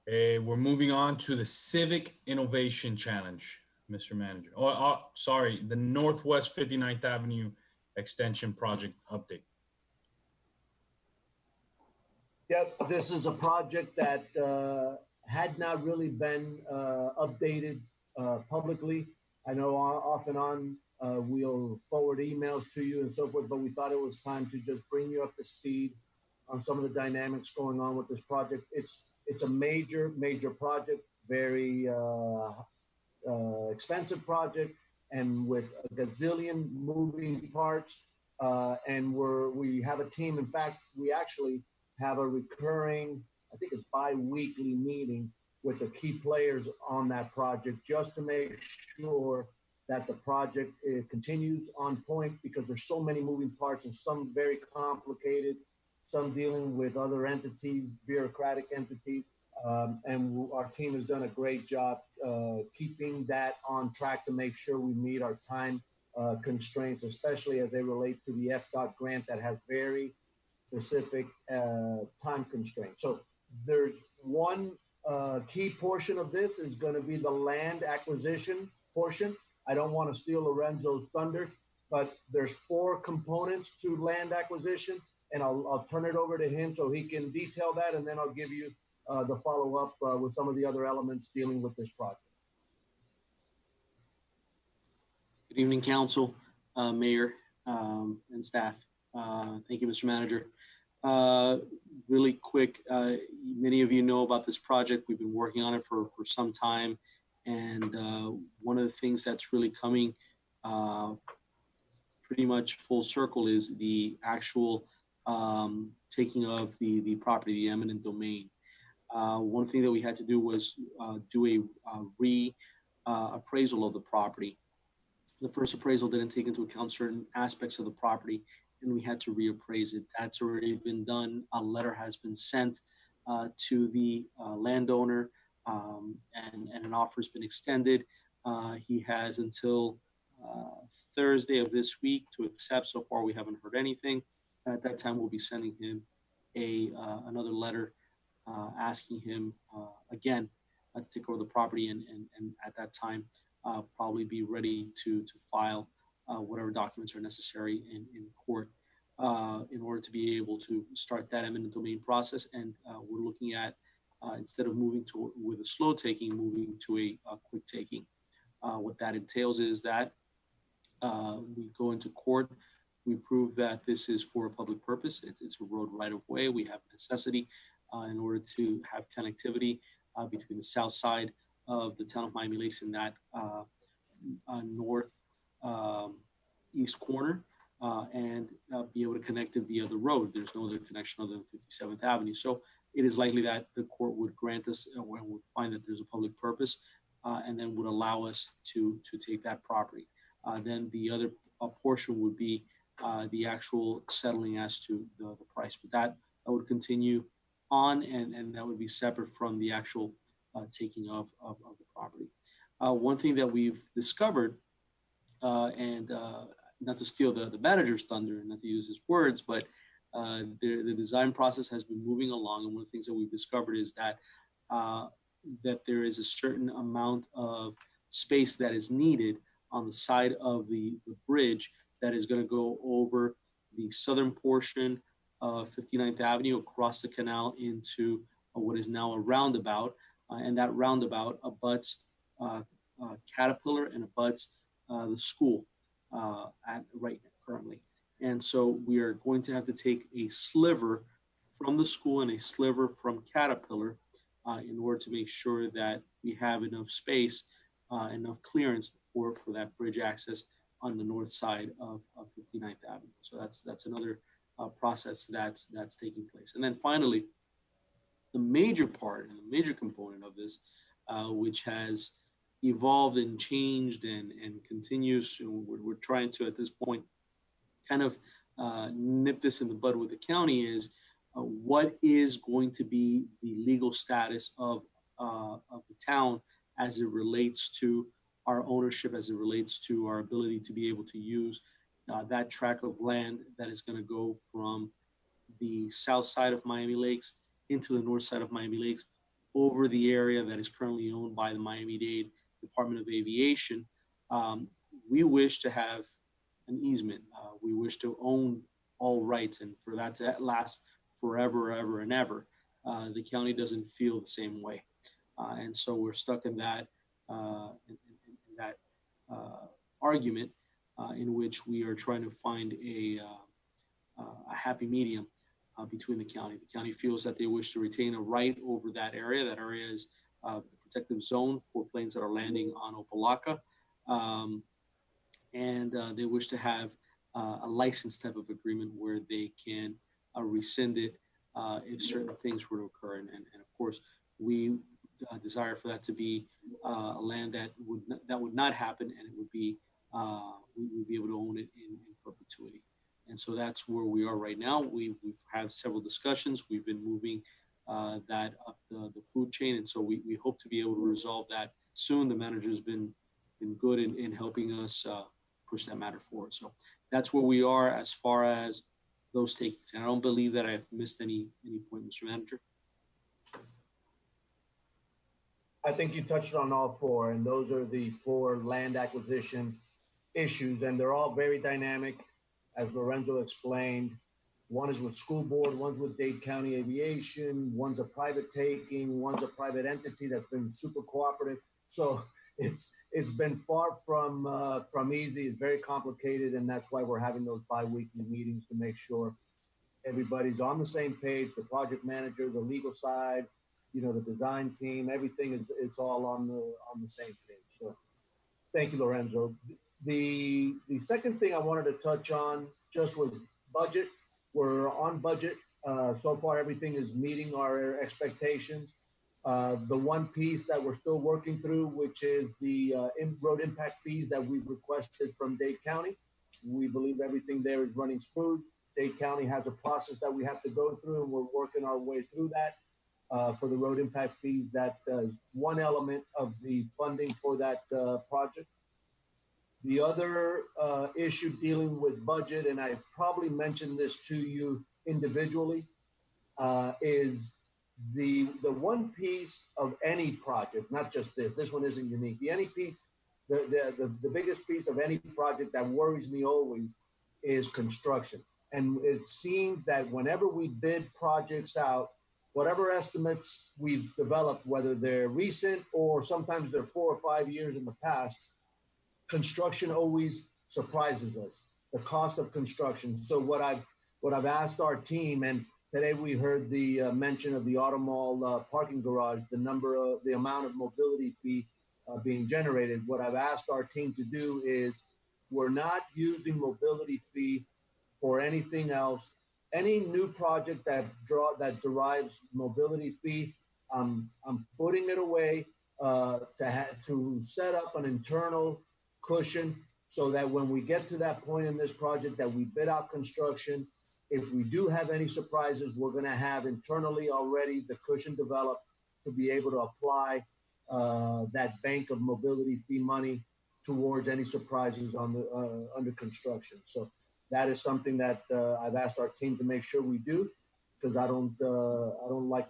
We're moving on to the Civic Innovation Challenge, Mr. Manager. Sorry, the Northwest 59th Avenue Extension Project update. Yep, this is a project that had not really been updated publicly. I know off and on we'll forward emails to you and so forth, but we thought it was time to just bring you up to speed on some of the dynamics going on with this project. It's a major project, very expensive project, and with a gazillion moving parts. And we have a team. In fact, we actually have a recurring, I think it's bi-weekly meeting with the key players on that project, just to make sure that the project continues on point, because there's so many moving parts, and some very complicated, some dealing with other entities, bureaucratic entities. And our team has done a great job keeping that on track to make sure we meet our time constraints, especially as they relate to the FDOT grant that has very specific time constraints. So there's one key portion of this is going to be the land acquisition portion. I don't want to steal Lorenzo's thunder, but there's 4 components to land acquisition, and I'll turn it over to him so he can detail that, and then I'll give you the follow-up with some of the other elements dealing with this project. Good evening, Council, Mayor, and staff. Thank you, Mr. Manager. Really quick, many of you know about this project. We've been working on it for some time. And one of the things that's really coming pretty much full circle is the actual taking of the property, the eminent domain. One thing that we had to do was do a appraisal of the property. The first appraisal didn't take into account certain aspects of the property, and we had to reappraise it. That's already been done. A letter has been sent to the landowner, and an offer has been extended. He has until Thursday of this week to accept. So far, we haven't heard anything. At that time, we'll be sending him another letter asking him again to take over the property, and at that time probably be ready to file whatever documents are necessary in court in order to be able to start that eminent domain process. And we're looking at instead of moving with a slow taking, moving to a quick taking. What that entails is that we go into court. We prove that this is for a public purpose. It's a road right of way. We have necessity in order to have connectivity between the south side of the town of Miami Lakes and that north east corner, and be able to connect it via the road. There's no other connection other than 57th Avenue. So it is likely that the court would grant us, or would find that there's a public purpose, and then would allow us to take that property. Then the other portion would be the actual settling as to the price, but that would continue on, and that would be separate from the actual taking of the property. One thing that we've discovered, and not to steal the manager's thunder, not to use his words, but the design process has been moving along, and one of the things that we've discovered is that that there is a certain amount of space that is needed on the side of the bridge that is going to go over the southern portion of 59th Avenue across the canal into what is now a roundabout. And that roundabout abuts Caterpillar and abuts the school right currently. And so we are going to have to take a sliver from the school and a sliver from Caterpillar in order to make sure that we have enough space, enough clearance for that bridge access on the north side of 59th Avenue. So that's another process that's taking place. And then finally, the major part and the major component of this, which has evolved and changed and continues, we're trying to, at this point, kind of nip this in the bud with the county, is what is going to be the legal status of the town as it relates to our ownership, as it relates to our ability to be able to use that tract of land that is going to go from the south side of Miami Lakes into the north side of Miami Lakes over the area that is currently owned by the Miami-Dade Department of Aviation. We wish to have an easement. We wish to own all rights, and for that to last forever, ever, and ever. The county doesn't feel the same way. And so we're stuck in that, argument in which we are trying to find a happy medium between the county. The county feels that they wish to retain a right over that area. That area is a protective zone for planes that are landing on Opalaca. And they wish to have a license type of agreement where they can rescind it if certain things were to occur. And of course, we desire for that to be a land that would not happen, and it would be we would be able to own it in perpetuity. And so that's where we are right now. We've had several discussions. We've been moving that up the food chain, and so we hope to be able to resolve that soon. The manager's been good in helping us push that matter forward. So that's where we are as far as those takings. And I don't believe that I've missed any point, Mr. Manager. I think you touched on all four, and those are the four land acquisition issues, and they're all very dynamic, as Lorenzo explained. One is with school board, one's with Dade County Aviation, one's a private taking, one's a private entity that's been super cooperative. So it's been far from easy. It's very complicated, and that's why we're having those bi-weekly meetings to make sure everybody's on the same page. The project manager, the legal side, the design team, everything it's all on the same page. So thank you, Lorenzo. The second thing I wanted to touch on just was budget. We're on budget. So far, everything is meeting our expectations. The one piece that we're still working through, which is the road impact fees that we've requested from Dade County. We believe everything there is running smooth. Dade County has a process that we have to go through, and we're working our way through that. For the road impact fees, that is one element of the funding for that project. The other issue dealing with budget, and I probably mentioned this to you individually, is the one piece of any project, not just this one isn't unique. The any piece, the biggest piece of any project that worries me always is construction. And it seems that whenever we bid projects out, whatever estimates we've developed, whether they're recent or sometimes they're 4 or 5 years in the past, construction always surprises us, the cost of construction. So what I've asked our team, and today we heard the mention of the Auto Mall parking garage, the amount of mobility fee being generated. What I've asked our team to do is we're not using mobility fee for anything else. Any new project that derives mobility fee, I'm putting it away to set up an internal cushion so that when we get to that point in this project that we bid out construction, if we do have any surprises, we're going to have internally already the cushion developed to be able to apply that bank of mobility fee money towards any surprises on the under construction. So that is something that I've asked our team to make sure we do, because I don't like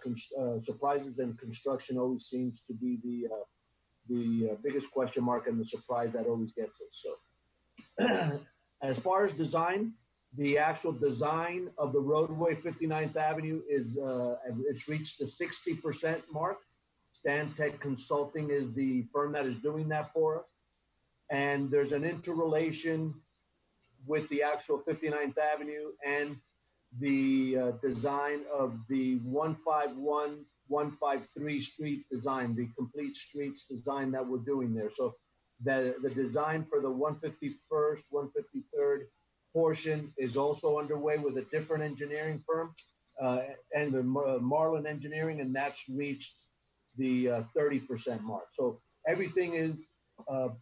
surprises, and construction always seems to be the biggest question mark and the surprise that always gets us. So As far as design, the actual design of the roadway 59th Avenue is, it's reached the 60% mark. Stantec Consulting is the firm that is doing that for us. And there's an interrelation with the actual 59th Avenue and the design of the 151, 153 street design, the complete streets design that we're doing there. So the design for the 151st, 153rd portion is also underway with a different engineering firm and the Marlin Engineering, and that's reached the 30% mark. So everything is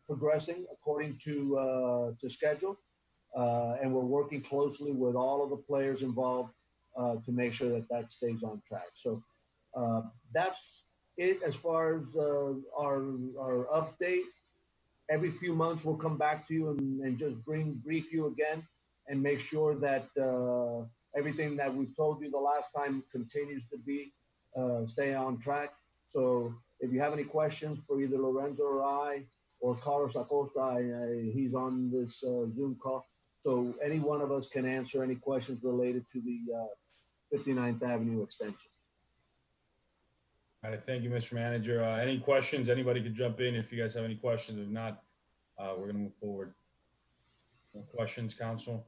progressing according to schedule. And we're working closely with all of the players involved to make sure that that stays on track. So that's it as far as our update. Every few months we'll come back to you and just brief you again and make sure that everything that we've told you the last time continues to be stay on track. So if you have any questions for either Lorenzo or I or Carlos Acosta, he's on this Zoom call. So any one of us can answer any questions related to the 59th Avenue extension. All right, thank you, Mr. Manager. Any questions? Anybody could jump in if you guys have any questions. If not, we're gonna move forward. No questions, council?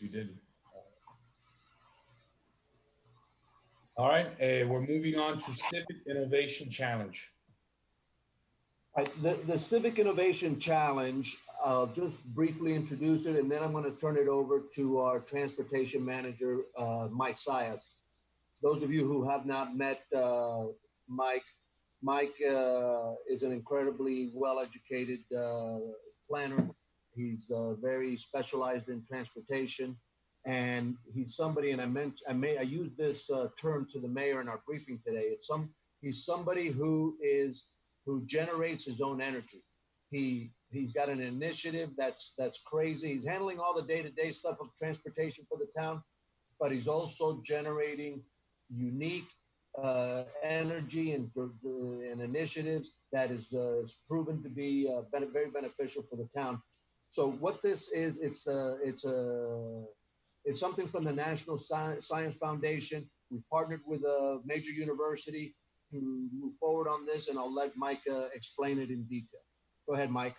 You did. All right, we're moving on to Civic Innovation Challenge. Right, the Civic Innovation Challenge, I'll just briefly introduce it, and then I'm going to turn it over to our transportation manager, Mike Sayas. Those of you who have not met Mike is an incredibly well-educated planner. He's very specialized in transportation, and he's somebody, and I used this term to the mayor in our briefing today. He's somebody who generates his own energy. He's got an initiative that's crazy. He's handling all the day-to-day stuff of transportation for the town, but he's also generating unique energy and initiatives that is proven to be very beneficial for the town. So what this is, it's something from the National Science Foundation. We partnered with a major university to move forward on this, and I'll let Mike explain it in detail. Go ahead, Mike.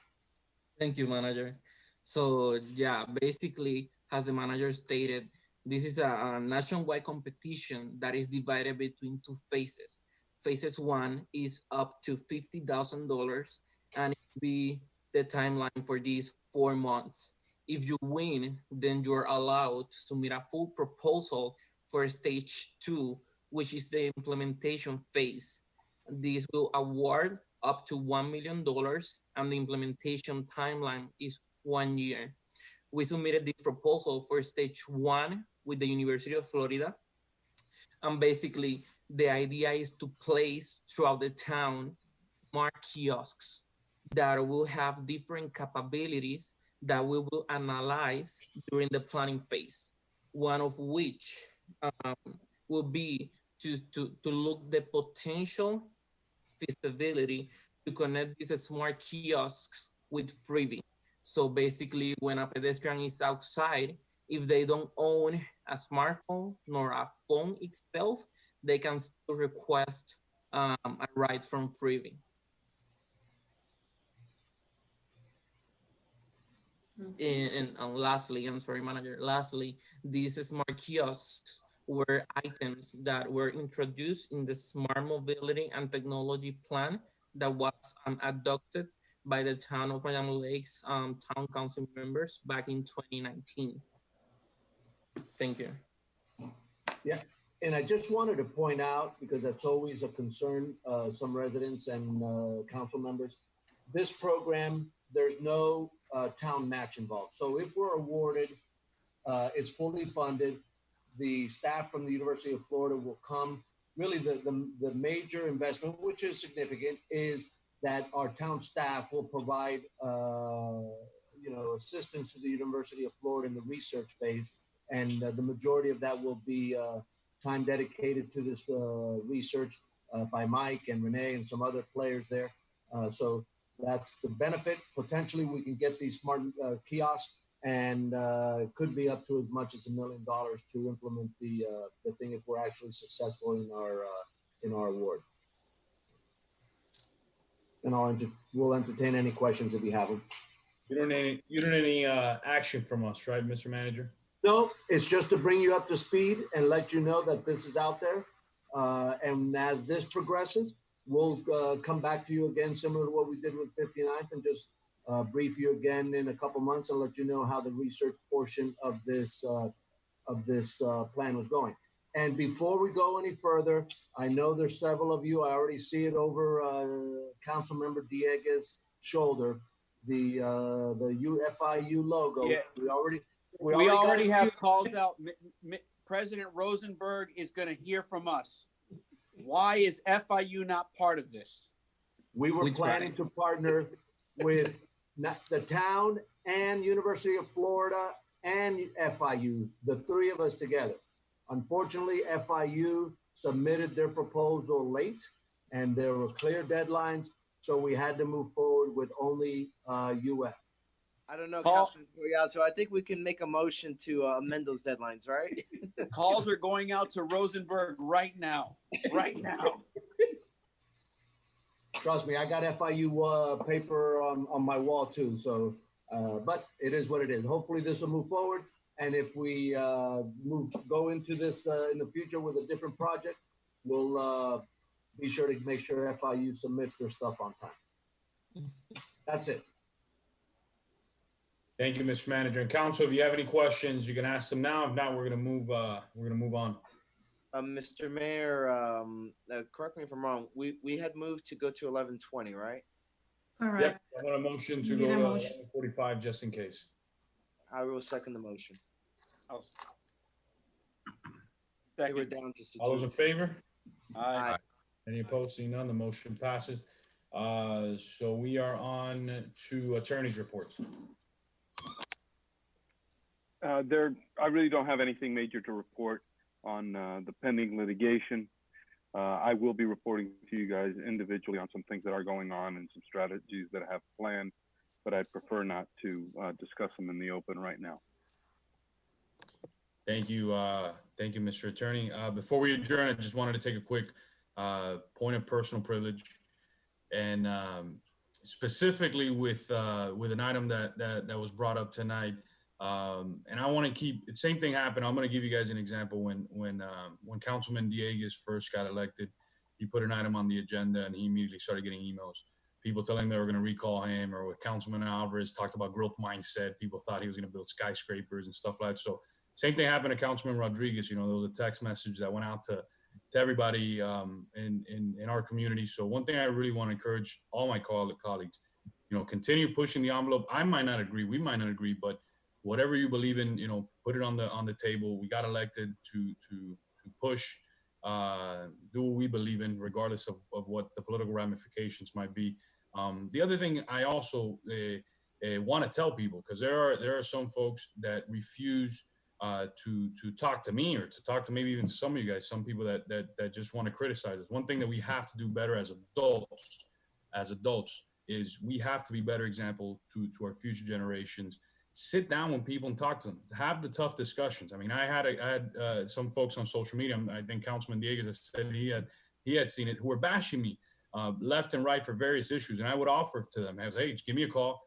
Thank you, manager. So yeah, basically, as the manager stated, this is a nationwide competition that is divided between two phases. Phases 1 is up to $50,000, and it will be the timeline for these 4 months. If you win, then you're allowed to submit a full proposal for stage 2, which is the implementation phase. This will award up to $1 million, and the implementation timeline is 1 year. We submitted this proposal for stage 1 with the University of Florida. And basically, the idea is to place throughout the town smart kiosks that will have different capabilities that we will analyze during the planning phase. One of which will be to look the potential feasibility to connect these smart kiosks with freebie. So basically, when a pedestrian is outside, if they don't own a smartphone nor a phone itself, they can still request a ride from freebie. And lastly, I'm sorry, manager, lastly, these smart kiosks were items that were introduced in the Smart Mobility and Technology Plan that was adopted by the town of Miami Lakes town council members back in 2019. Thank you. Yeah, and I just wanted to point out, because that's always a concern, some residents and council members, this program, there's no town match involved. So if we're awarded, it's fully funded. The staff from the University of Florida will come. Really, the major investment, which is significant, is that our town staff will provide assistance to the University of Florida in the research phase, and the majority of that will be time dedicated to this research by Mike and Renee and some other players there. So that's the benefit. Potentially, we can get these smart kiosks, and it could be up to as much as $1 million to implement the thing if we're actually successful in our award. And we'll entertain any questions if you have them. You don't need any action from us, right, Mr. Manager? No, it's just to bring you up to speed and let you know that this is out there. And as this progresses, we'll come back to you again, similar to what we did with 59th, and just brief you again in a couple months and let you know how the research portion of this plan was going. And before we go any further, I know there's several of you. I already see it over Councilmember Dieguez's shoulder. The FIU logo. Yeah. We already have calls out. President Rosenberg is going to hear from us. Why is FIU not part of this? We were planning to partner with the town and University of Florida and FIU, the three of us together. Unfortunately, FIU submitted their proposal late, and there were clear deadlines, so we had to move forward with only UF. I don't know, Councilman so I think we can make a motion to amend those deadlines, right? Calls are going out to Rosenberg right now. Right now. Trust me, I got FIU paper on my wall too. So, but it is what it is. Hopefully this will move forward. And if we go into this in the future with a different project, we'll be sure to make sure FIU submits their stuff on time. That's it. Thank you, Mr. Manager. And Council, if you have any questions, you can ask them now. If not, we're gonna move on. Mr. Mayor, correct me if I'm wrong. We had moved to go to 11:20, right? All right. Yep. I want a motion to go to 11:45 just in case. I will second the motion. Second. We're down just to All those in favor? Aye. Any opposed? Seeing none, the motion passes. So we are on to attorney's reports. I really don't have anything major to report on the pending litigation. I will be reporting to you guys individually on some things that are going on and some strategies that I have planned, but I'd prefer not to discuss them in the open right now. Thank you, Mr. Attorney. Before we adjourn, I just wanted to take a quick point of personal privilege, and specifically with an item that was brought up tonight. And I want to keep the same thing happen. I'm going to give you guys an example. When Councilman Dieguez first got elected, he put an item on the agenda and he immediately started getting emails. People telling him they were going to recall him, or with Councilman Alvarez talked about growth mindset. People thought he was going to build skyscrapers and stuff like that. So same thing happened to Councilman Rodriguez. You know, there was a text message that went out to everybody in our community. So one thing I really want to encourage all my colleagues, you know, continue pushing the envelope. I might not agree, we might not agree, but whatever you believe in, you know, put it on the table. We got elected to push, do what we believe in, regardless of what the political ramifications might be. The other thing I also want to tell people, because there are some folks that refuse to talk to me, or to talk to maybe even some of you guys, some people that just want to criticize us. One thing that we have to do better as adults is we have to be better example to our future generations. Sit down with people and talk to them. Have the tough discussions. I mean, I had some folks on social media. I think Councilman Dieguez has said he had seen it, who were bashing me left and right for various issues, and I would offer to them as, hey, give me a call,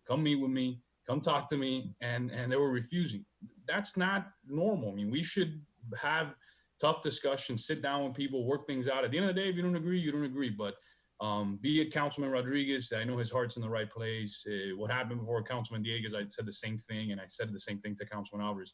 come meet with me, come talk to me, and they were refusing. That's not normal. I mean, we should have tough discussions, sit down with people, work things out. At the end of the day, if you don't agree, you don't agree. But be it Councilman Rodriguez, I know his heart's in the right place. What happened before Councilman Dieguez, I said the same thing, and I said the same thing to Councilman Alvarez.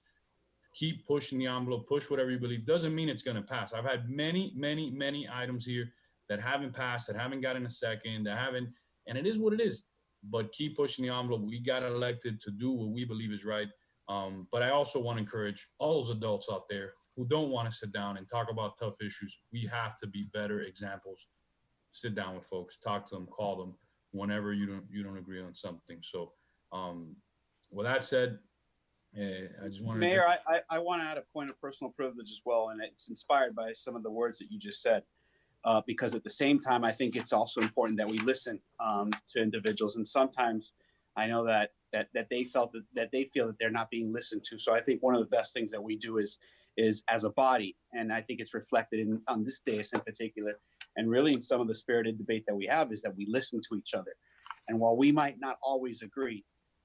Keep pushing the envelope, push whatever you believe. Doesn't mean it's going to pass. I've had many items here that haven't passed, that haven't gotten a second, that haven't, and it is what it is. But keep pushing the envelope. We got elected to do what we believe is right. But I also want to encourage all those adults out there who don't want to sit down and talk about tough issues. We have to be better examples. Sit down with folks, talk to them, call them whenever you don't agree on something. So with that said, I just wanted Mayor, I want to add a point of personal privilege as well, and it's inspired by some of the words that you just said, because at the same time, I think it's also important that we listen to individuals. And sometimes I know that that they feel that they're not being listened to. So I think one of the best things that we do is as a body, and I think it's reflected on this dais in particular, and really in some of the spirited debate that we have, is that we listen to each other. And while we might not always agree,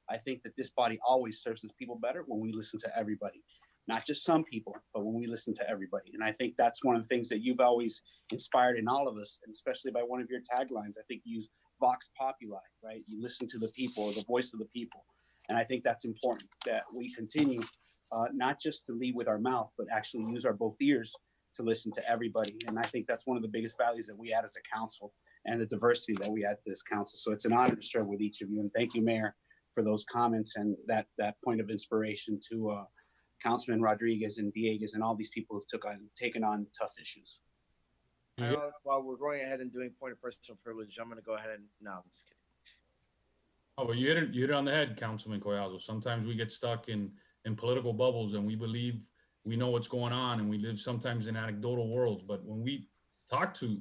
I think that this body always serves its people better when we listen to everybody, not just some people, but when we listen to everybody. And I think that's one of the things that you've always inspired in all of us, and especially by one of your taglines. I think you use Vox Populi, right? You listen to the people, or the voice of the people. And I think that's important, that we continue not just to lead with our mouth, but actually use our both ears to listen to everybody. And I think that's one of the biggest values that we add as a council, and the diversity that we add to this council. So it's an honor to serve with each of you. And thank you, Mayor, for those comments and that point of inspiration to Councilman Rodriguez and Villegas and all these people who've taken on tough issues. While we're going ahead and doing point of personal privilege, I'm going to go ahead and no, I'm just kidding. Oh, but you hit it on the head, Councilman Collazo. Sometimes we get stuck in political bubbles, and we believe we know what's going on, and we live sometimes in anecdotal worlds. But when we talk to,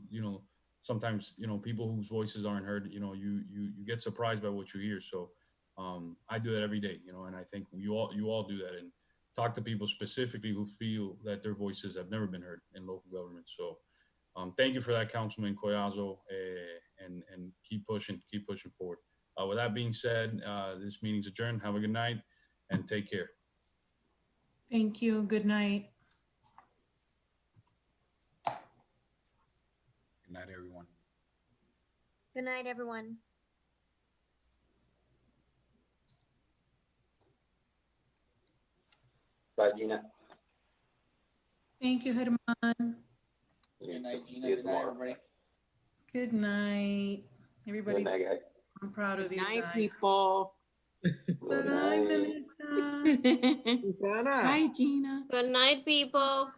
sometimes, people whose voices aren't heard, you get surprised by what you hear. So I do that every day, and I think you all do that, and talk to people specifically who feel that their voices have never been heard in local government. So thank you for that, Councilman Collazo, and keep pushing forward. With that being said, this meeting's adjourned. Have a good night and take care. Thank you. Good night. Good night, everyone. Good night, everyone. Bye, Gina. Thank you, Herman. Good night, Gina. Good night, everybody. Good night, everybody. Good night, guys. I'm proud of you Night, guys. people. Bye, Melissa. Susana. Hi, Gina. Good night, people.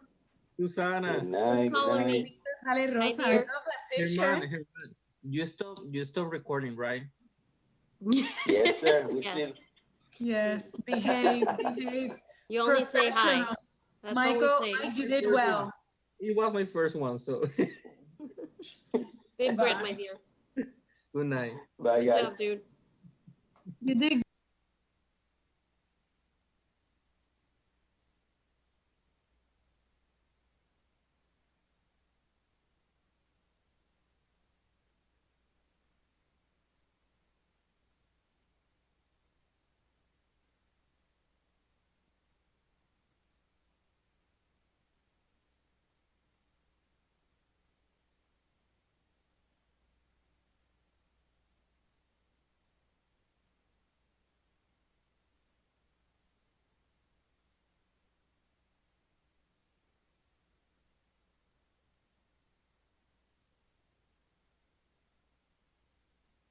Susana. Good night. Who's calling me? Sale Rosa. I dear. love that picture. Herman, you stop recording, right? Yes, sir. We Yes. still. Yes, behave. You only say hi. Professional. That's Michael, all we say. you did well. It was my first one, so Good grit, my dear. good night. Bye, Good guys. job, dude. You did